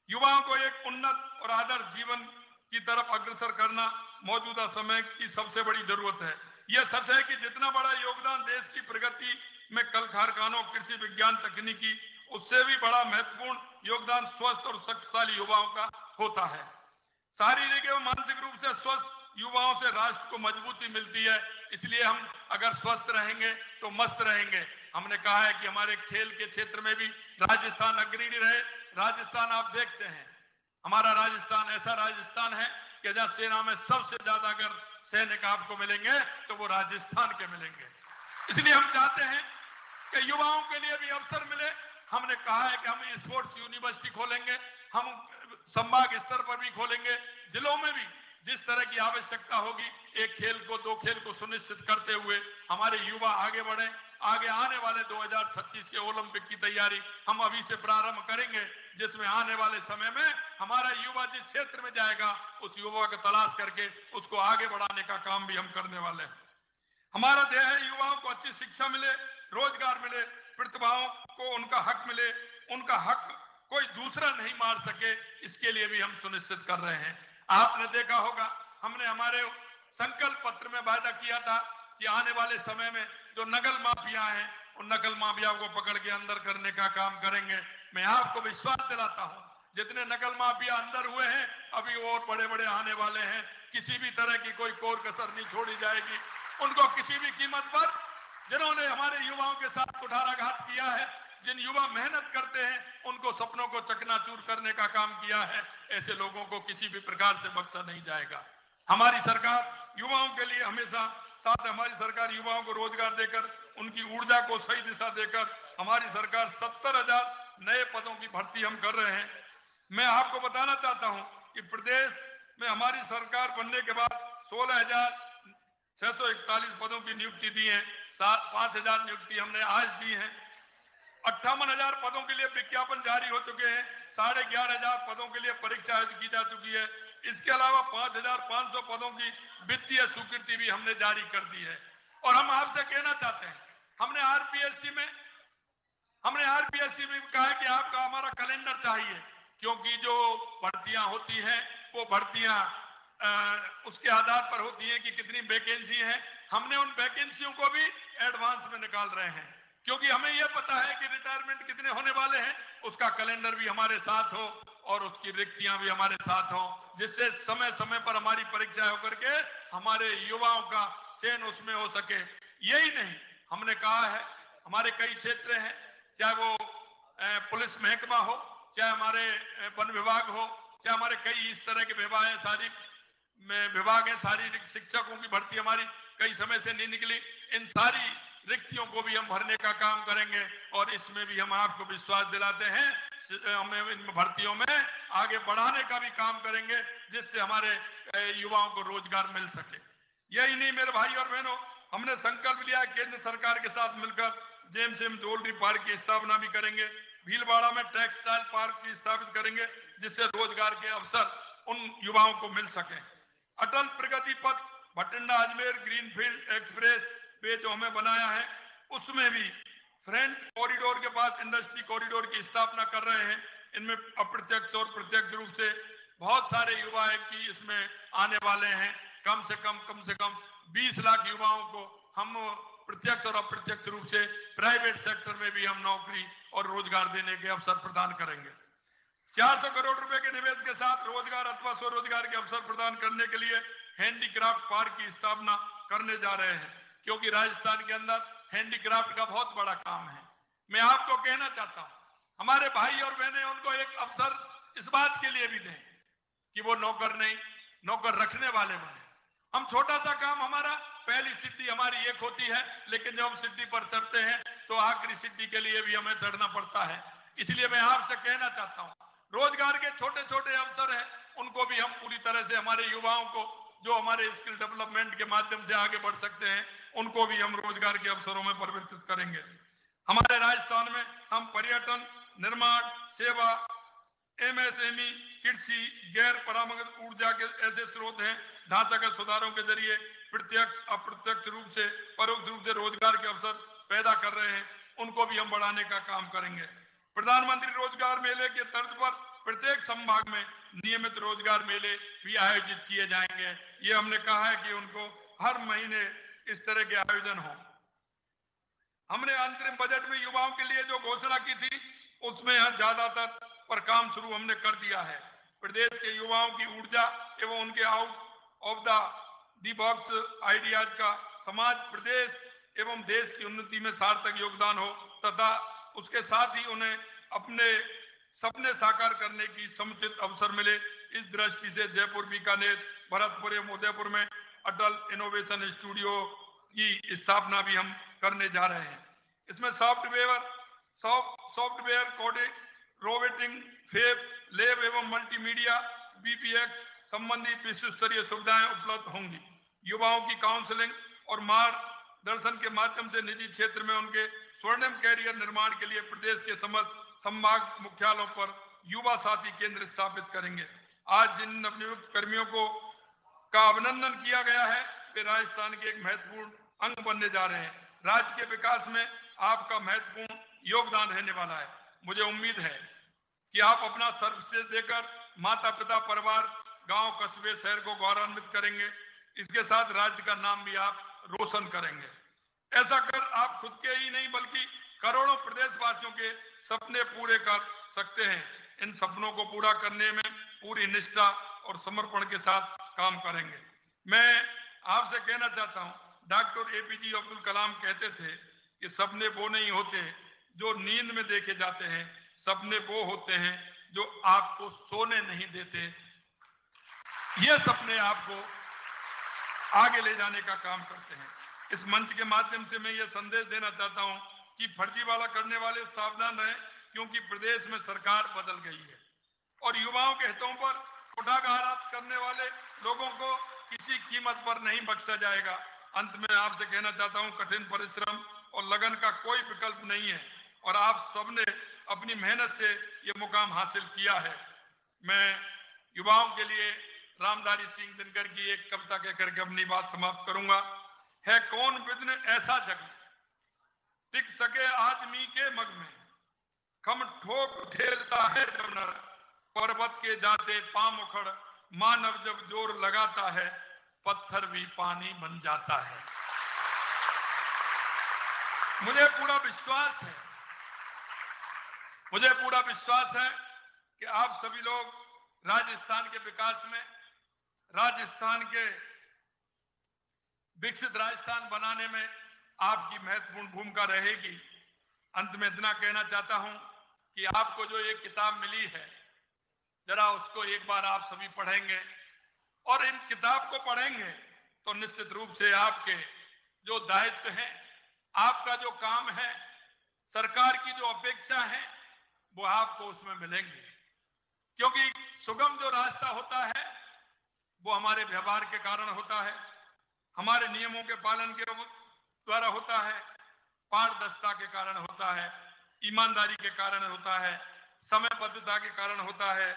युवाओं को एक उन्नत और आदर्श जीवन की तरफ अग्रसर करना मौजूदा समय की सबसे बड़ी जरूरत है। यह सच है कि जितना बड़ा योगदान देश की प्रगति में कल कारखानों, कृषि विज्ञान, तकनीकी, उससे भी बड़ा महत्वपूर्ण योगदान स्वस्थ और शक्तिशाली युवाओं का होता है। शारीरिक एवं मानसिक रूप से स्वस्थ युवाओं से राष्ट्र को मजबूती मिलती है। इसलिए हम अगर स्वस्थ रहेंगे तो मस्त रहेंगे। हमने कहा है कि हमारे खेल के क्षेत्र में भी राजस्थान अग्रणी रहे। राजस्थान आप देखते हैं, हमारा राजस्थान ऐसा राजस्थान है कि जहां सेना में सबसे ज्यादा अगर सैनिक आपको मिलेंगे तो वो राजस्थान के मिलेंगे। इसलिए हम चाहते हैं कि युवाओं के लिए भी अवसर मिले। हमने कहा है कि हम स्पोर्ट्स यूनिवर्सिटी खोलेंगे, हम संभाग स्तर पर भी खोलेंगे, जिलों में भी जिस तरह की आवश्यकता होगी, एक खेल को, 2 खेल को सुनिश्चित करते हुए हमारे युवा आगे बढ़े। आगे आने वाले 2036 के ओलंपिक की तैयारी हम अभी से प्रारंभ करेंगे, जिसमें आने वाले समय में हमारा युवा जिस क्षेत्र में जाएगा उस युवा को तलाश करके उसको आगे बढ़ाने का काम भी हम करने वाले हैं। हमारा ध्येय है युवाओं को अच्छी शिक्षा मिले, रोजगार मिले, प्रतिभाओं को उनका हक मिले, उनका हक कोई दूसरा नहीं मार सके, इसके लिए भी हम सुनिश्चित कर रहे हैं। आपने देखा होगा हमने हमारे संकल्प पत्र में वादा किया था कि आने वाले समय में जो नकल माफिया हैं उन नकल माफिया को पकड़ के अंदर करने का काम करेंगे। मैं आपको विश्वास दिलाता हूं जितने नकल माफिया अंदर हुए हैं अभी और बड़े बड़े आने वाले हैं, किसी भी तरह की कोई कोर कसर नहीं छोड़ी जाएगी। उनको किसी भी कीमत पर जिन्होंने हमारे युवाओं के साथ कुठाराघात किया है, जिन युवा मेहनत करते हैं उनको सपनों को चकनाचूर करने का काम किया है, ऐसे लोगों को किसी भी प्रकार से बख्शा नहीं जाएगा। हमारी सरकार युवाओं के लिए हमेशा साथ है। हमारी सरकार युवाओं को रोजगार देकर उनकी ऊर्जा को सही दिशा देकर हमारी सरकार 70,000 नए पदों की भर्ती हम कर रहे हैं। मैं आपको बताना चाहता हूं कि प्रदेश में हमारी सरकार बनने के बाद 16,641 पदों की नियुक्ति दी है, 5,000 नियुक्ति हमने आज दी है, 58,000 पदों के लिए विज्ञापन जारी हो चुके हैं, 11,500 पदों के लिए परीक्षा आयोजित की जा चुकी है। इसके अलावा 5,500 पदों की वित्तीय स्वीकृति भी हमने जारी कर दी है। और हम आपसे कहना चाहते हैं, हमने आरपीएससी में कहा है कि आपका हमारा कैलेंडर चाहिए, क्योंकि जो भर्तियां होती हैं वो भर्तियां उसके आधार पर होती हैं कि कितनी वैकेंसी है। हमने उन वैकेंसियों को भी एडवांस में निकाल रहे हैं, क्योंकि हमें यह पता है कि रिटायरमेंट कितने होने वाले हैं, उसका कैलेंडर भी हमारे साथ हो और उसकी रिक्तियां भी हमारे साथ हो, जिससे समय समय पर हमारी परीक्षा होकर के हमारे युवाओं का चयन उसमें हो सके। यही नहीं, हमने कहा है हमारे कई क्षेत्र हैं, चाहे वो पुलिस महकमा हो, चाहे हमारे वन विभाग हो, चाहे हमारे कई इस तरह के विभाग हैं, शारीरिक शिक्षकों की भर्ती हमारी कई समय से नहीं निकली, इन सारी रिक्तियों को भी हम भरने का काम करेंगे। और इसमें भी हम आपको विश्वास दिलाते हैं, हमें इन भर्तियों में आगे बढ़ाने का भी काम करेंगे, जिससे हमारे युवाओं को रोजगार मिल सके। यही नहीं मेरे भाई और बहनों, हमने संकल्प लिया केंद्र सरकार के साथ मिलकर जेम्स एम ज्वेलरी पार्क की स्थापना भी करेंगे, भीलवाड़ा में टेक्सटाइल पार्क भी स्थापित करेंगे, जिससे रोजगार के अवसर उन युवाओं को मिल सके। अटल प्रगति पथ Bathinda Ajmer greenfield express way जो हमें बनाया है, उसमें भी फ्रंट कॉरिडोर के पास इंडस्ट्री कॉरिडोर की स्थापना कर रहे हैं। इनमें अप्रत्यक्ष और प्रत्यक्ष रूप से बहुत सारे युवा की इसमें आने वाले हैं। कम से कम 20 लाख युवाओं को हम प्रत्यक्ष और अप्रत्यक्ष रूप से प्राइवेट सेक्टर में भी हम नौकरी और रोजगार देने के अवसर प्रदान करेंगे। 400 करोड़ रुपए के निवेश के साथ रोजगार अथवा स्वरोजगार के अवसर प्रदान करने के लिए हैंडीक्राफ्ट पार्क की स्थापना करने जा रहे हैं, क्योंकि राजस्थान के अंदर हैंडीक्राफ्ट का बहुत बड़ा काम है। मैं आपको कहना चाहता हूं, हमारे भाई और बहनें उनको एक अवसर इस बात के लिए भी दें कि वो नौकर नहीं, नौकर रखने वाले बने। हम छोटा सा काम, हमारा पहली सीढ़ी हमारी एक होती है, लेकिन जब हम सीढ़ी पर चढ़ते हैं तो आखिरी सीढ़ी के लिए भी हमें चढ़ना पड़ता है। इसलिए मैं आपसे कहना चाहता हूं, रोजगार के छोटे छोटे अवसर हैं, उनको भी हम पूरी तरह से हमारे युवाओं को जो हमारे स्किल डेवलपमेंट के माध्यम से आगे बढ़ सकते हैं, उनको भी हम रोजगार के अवसरों में परिवर्तित करेंगे। हमारे राजस्थान में हम पर्यटन, निर्माण, सेवा, एमएसएमई, कृषि, गैर परंपरागत ऊर्जा के ऐसे स्रोत हैं, ढांचागत सुधारों के जरिए प्रत्यक्ष अप्रत्यक्ष रूप से परोक्ष रूप से रोजगार के अवसर पैदा कर रहे हैं, उनको भी हम बढ़ाने का काम करेंगे। प्रधानमंत्री रोजगार मेले के तर्ज पर प्रत्येक संभाग में नियमित रोजगार मेले भी आयोजित किए जाएंगे। ये हमने कहा है कि उनको हर महीने इस तरह के आयोजन हो। हमने अंतरिम बजट में युवाओं के लिए जो घोषणा की थी, उसमें ज्यादातर पर काम शुरू हमने कर दिया है। प्रदेश के युवाओं की ऊर्जा एवं उनके out of the box ideas का समाज, प्रदेश एवं देश की उन्नति में सार्थक योगदान हो तथा उसके साथ ही उन्हें अपने सपने साकार करने की समुचित अवसर मिले। इस दृष्टि से जयपुर, बीकानेर, भरतपुर एवं उदयपुर में अटल इनोवेशन स्टूडियो की स्थापना भी हम करने जा रहे हैं। इसमें सॉफ्टवेयर कोडिंग, रोबोटिंग, फेब लैब एवं मल्टीमीडिया बीपीएक्स संबंधी विश्व स्तरीय सुविधाएं उपलब्ध होंगी। युवाओं की काउंसलिंग और दर्शन के माध्यम से निजी क्षेत्र में उनके स्वर्णिम कैरियर निर्माण के लिए प्रदेश के समस्त संभाग मुख्यालयों पर युवा साथी केंद्र स्थापित करेंगे। आज जिन नवनियुक्त कर्मियों का अभिनंदन किया गया है वे राजस्थान के एक महत्वपूर्ण अंग बनने जा रहे हैं। राज्य के विकास में आपका महत्वपूर्ण योगदान रहने वाला है। मुझे उम्मीद है कि आप अपना सर्वश्रेष्ठ देकर माता पिता, परिवार, गांव, कस्बे, शहर को गौरवान्वित करेंगे। इसके साथ राज्य का नाम भी आप रोशन करेंगे। ऐसा कर आप खुद के ही नहीं बल्कि करोड़ों प्रदेशवासियों के सपने पूरे कर सकते हैं। इन सपनों को पूरा करने में पूरी निष्ठा और समर्पण के साथ काम करेंगे। मैं आपसे कहना चाहता हूं, डॉक्टर एपीजे अब्दुल कलाम कहते थे कि सपने वो नहीं होते जो नींद में देखे जाते हैं, सपने वो होते हैं जो आपको सोने नहीं देते। ये सपने आपको आगे ले जाने का काम करते हैं। इस मंच के माध्यम से मैं ये संदेश देना चाहता हूं कि फर्जीवाड़ा करने वाले सावधान रहें, क्योंकि प्रदेश में सरकार बदल गई है और युवाओं के हितों पर कुठाघात करने वाले लोगों को किसी कीमत पर नहीं बख्शा जाएगा। अंत में आपसे कहना चाहता हूं, कठिन परिश्रम और लगन का कोई विकल्प नहीं है और आप सबने अपनी मेहनत से ये मुकाम हासिल किया है। मैं युवाओं के लिए रामधारी सिंह दिनकर की एक कविता कहकर के अपनी बात समाप्त करूंगा। है कौन विघ्न ऐसा जग में टिक सके आदमी के मग में, खम ठोक ठेलता है जब नर, पर्वत के जाते पांव उखड़, मानव जब जोर लगाता है, पत्थर भी पानी बन जाता है। मुझे पूरा विश्वास है कि आप सभी लोग राजस्थान के विकास में, राजस्थान के विकसित राजस्थान बनाने में आपकी महत्वपूर्ण भूमिका रहेगी। अंत में इतना कहना चाहता हूं कि आपको जो एक किताब मिली है, जरा उसको एक बार आप सभी पढ़ेंगे और इन किताब को पढ़ेंगे तो निश्चित रूप से आपके जो दायित्व हैं, आपका जो काम है, सरकार की जो अपेक्षा है, वो आपको उसमें मिलेंगे। क्योंकि सुगम जो रास्ता होता है वो हमारे व्यवहार के कारण होता है, हमारे नियमों के पालन के द्वारा होता है, पारदर्शिता के कारण होता है, ईमानदारी के कारण होता है, समयबद्धता के कारण होता है।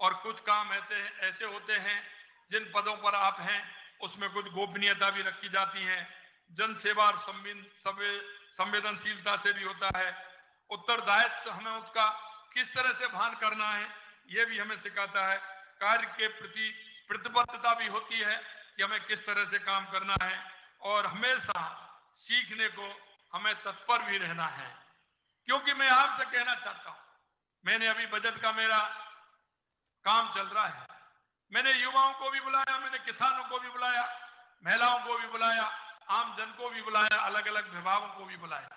और कुछ काम ऐसे होते हैं जिन पदों पर आप हैं उसमें कुछ गोपनीयता भी रखी जाती है, जनसेवा और संवेदनशीलता से भी होता है। उत्तरदायित्व हमें उसका किस तरह से भान करना है ये भी हमें सिखाता है। कार्य के प्रति प्रतिबद्धता भी होती है कि हमें किस तरह से काम करना है और हमेशा सीखने को हमें तत्पर भी रहना है। क्योंकि मैं आपसे कहना चाहता हूं, मैंने अभी बजट का मेरा काम चल रहा है, मैंने युवाओं को भी बुलाया, मैंने किसानों को भी बुलाया, महिलाओं को भी बुलाया, आम जन को भी बुलाया, अलग अलग विभागों को भी बुलाया,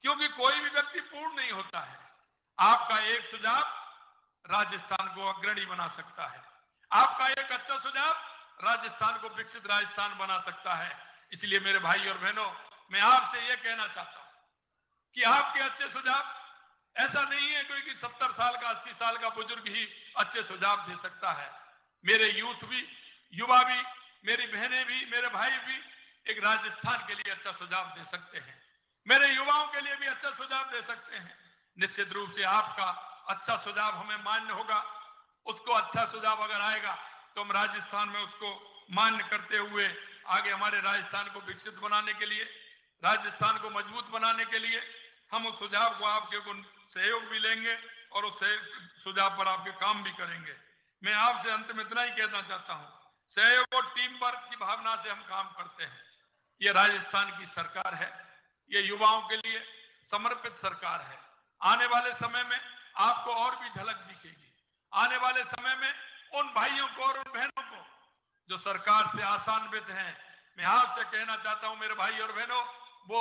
क्योंकि कोई भी व्यक्ति पूर्ण नहीं होता है। आपका एक सुझाव राजस्थान को अग्रणी बना सकता है, आपका एक अच्छा सुझाव राजस्थान को विकसित राजस्थान बना सकता है। इसलिए मेरे भाई और बहनों, मैं आपसे यह कहना चाहता हूं कि आपके अच्छे सुझाव, ऐसा नहीं है कोई कि 70 साल का 80 साल का बुजुर्ग ही अच्छे सुझाव दे सकता है। मेरे यूथ भी, युवा भी, मेरी बहनें भी, मेरे भाई भी एक राजस्थान के लिए अच्छा सुझाव दे सकते हैं, मेरे युवाओं के लिए भी अच्छा सुझाव दे सकते हैं। निश्चित रूप से आपका अच्छा सुझाव हमें मान्य होगा। उसको अच्छा सुझाव अगर आएगा तो हम राजस्थान में उसको मान्य करते हुए आगे हमारे राजस्थान को विकसित बनाने के लिए, राजस्थान को मजबूत बनाने के लिए हम उस सुझाव को आपके सहयोग भी लेंगे और उस सुझाव पर आपके काम भी करेंगे। मैं आपसे अंत में इतना ही कहना चाहता हूं, सहयोग और टीम वर्क की भावना से हम काम करते हैं। ये राजस्थान की सरकार है, ये युवाओं के लिए समर्पित सरकार है। आने वाले समय में आपको और भी झलक दिखेगी। आने वाले समय में उन भाइयों को और उन बहनों को जो सरकार से आशान्वित हैं, मैं आपसे कहना चाहता हूं मेरे भाई और बहनों, वो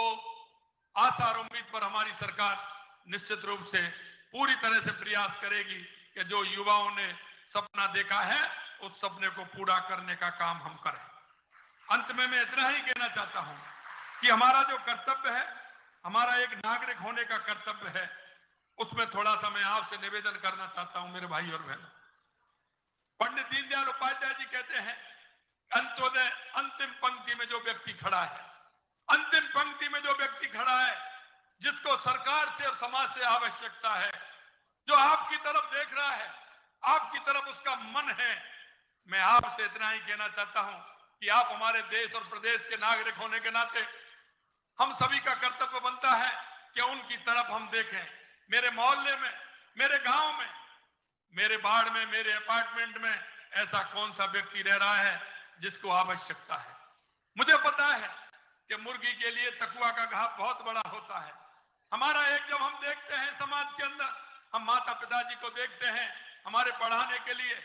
आशा और उम्मीद पर हमारी सरकार निश्चित रूप से पूरी तरह से प्रयास करेगी कि जो युवाओं ने सपना देखा है उस सपने को पूरा करने का काम हम करें। अंत में मैं इतना ही कहना चाहता हूं कि हमारा जो कर्तव्य है, हमारा एक नागरिक होने का कर्तव्य है, उसमें थोड़ा सा मैं आपसे निवेदन करना चाहता हूं मेरे भाई और बहन। पंडित दीनदयाल उपाध्याय जी कहते हैं, अंत्योदय अंतिम पंक्ति में जो व्यक्ति खड़ा है, अंतिम पंक्ति में जो व्यक्ति खड़ा है, जिसको सरकार से और समाज से आवश्यकता है, जो आपकी तरफ देख रहा है, आपकी तरफ उसका मन है, मैं आपसे इतना ही कहना चाहता हूं कि आप हमारे देश और प्रदेश के नागरिक होने के नाते हम सभी का कर्तव्य बनता है कि उनकी तरफ हम देखें। मेरे मोहल्ले में, मेरे गांव में, मेरे वार्ड में, मेरे अपार्टमेंट में ऐसा कौन सा व्यक्ति रह रहा है जिसको आवश्यकता है? मुझे पता है कि मुर्गी के लिए तकुआ का घाव बहुत बड़ा होता है। हमारा एक जब हम देखते हैं समाज के अंदर, हम माता पिताजी को देखते हैं, हमारे पढ़ाने के लिए,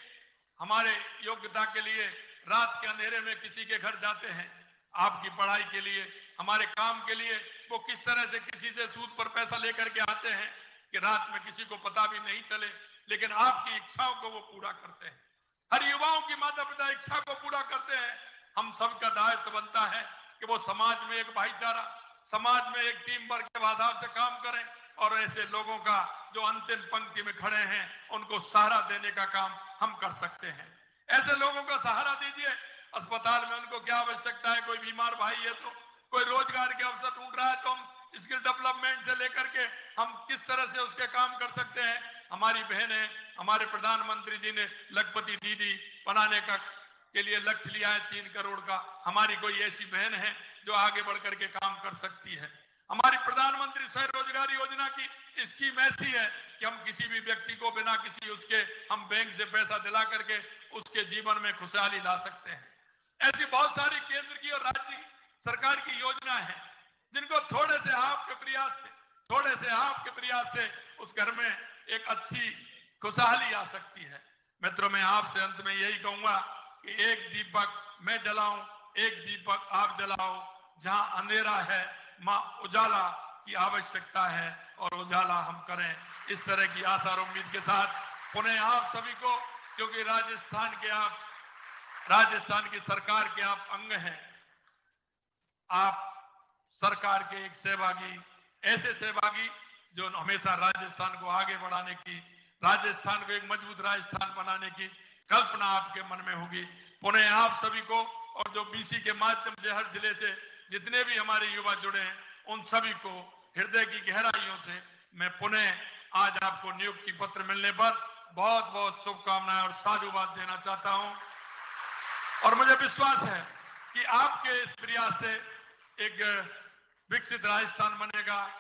हमारे योग्यता के लिए रात के अंधेरे में किसी के घर जाते हैं, आपकी पढ़ाई के लिए, हमारे काम के लिए, वो किस तरह से किसी से सूद पर पैसा लेकर के आते हैं कि रात में किसी को पता भी नहीं चले, लेकिन आपकी इच्छाओं को वो पूरा करते हैं। हर युवाओं की माता पिता इच्छा को पूरा करते हैं। हम सबका दायित्व बनता है कि वो समाज में एक भाईचारा, समाज में एक टीम वर्क के आधार से काम करें और ऐसे लोगों का जो अंतिम पंक्ति में खड़े हैं उनको सहारा देने का काम हम कर सकते हैं। ऐसे लोगों का सहारा दीजिए। अस्पताल में उनको क्या आवश्यकता है, कोई बीमार भाई है तो, कोई रोजगार के अवसर ढूंढ रहा है तो हम स्किल डेवलपमेंट से लेकर के हम किस तरह से उसके काम कर सकते हैं। हमारी बहनें, हमारे प्रधानमंत्री जी ने लखपति दीदी बनाने का के लिए लक्ष्य लिया है 3 करोड़ का। हमारी कोई ऐसी बहन है जो आगे बढ़ करके काम कर सकती है? हमारी प्रधानमंत्री स्वरोजगार योजना की स्कीम ऐसी है कि हम किसी भी व्यक्ति को बिना किसी उसके हम बैंक से पैसा दिला करके उसके जीवन में खुशहाली ला सकते हैं। ऐसी बहुत सारी केंद्र की और राज्य सरकार की योजना है जिनको थोड़े से आपके प्रयास से उस घर में एक अच्छी खुशहाली आ सकती है। मित्रों, मैं आपसे अंत में यही कहूंगा कि एक दीपक मैं जलाऊं, एक दीपक आप जलाओ। जहां अंधेरा है मां उजाला की आवश्यकता है और उजाला हम करें। इस तरह की आशा और उम्मीद के साथ पुनः आप सभी को, क्योंकि राजस्थान की सरकार के आप अंग हैं, आप सरकार के एक सहभागी, ऐसे सहभागी जो हमेशा राजस्थान को आगे बढ़ाने की, राजस्थान को एक मजबूत राजस्थान बनाने की कल्पना आपके मन में होगी। पुनः आप सभी को और जो बीसी के माध्यम से हर जिले से जितने भी हमारे युवा जुड़े हैं उन सभी को हृदय की गहराइयों से मैं पुनः आज आपको नियुक्ति पत्र मिलने पर बहुत बहुत शुभकामनाएं और साधुवाद देना चाहता हूं। और मुझे विश्वास है कि आपके इस प्रयास से एक विकसित राजस्थान बनेगा,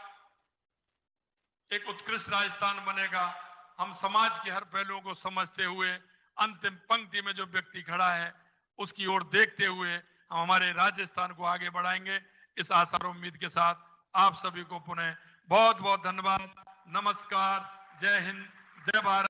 एक उत्कृष्ट राजस्थान बनेगा। हम समाज के हर पहलुओं को समझते हुए अंतिम पंक्ति में जो व्यक्ति खड़ा है उसकी ओर देखते हुए हम हमारे राजस्थान को आगे बढ़ाएंगे। इस आशा और उम्मीद के साथ आप सभी को पुनः बहुत बहुत धन्यवाद। नमस्कार, जय हिंद, जय भारत।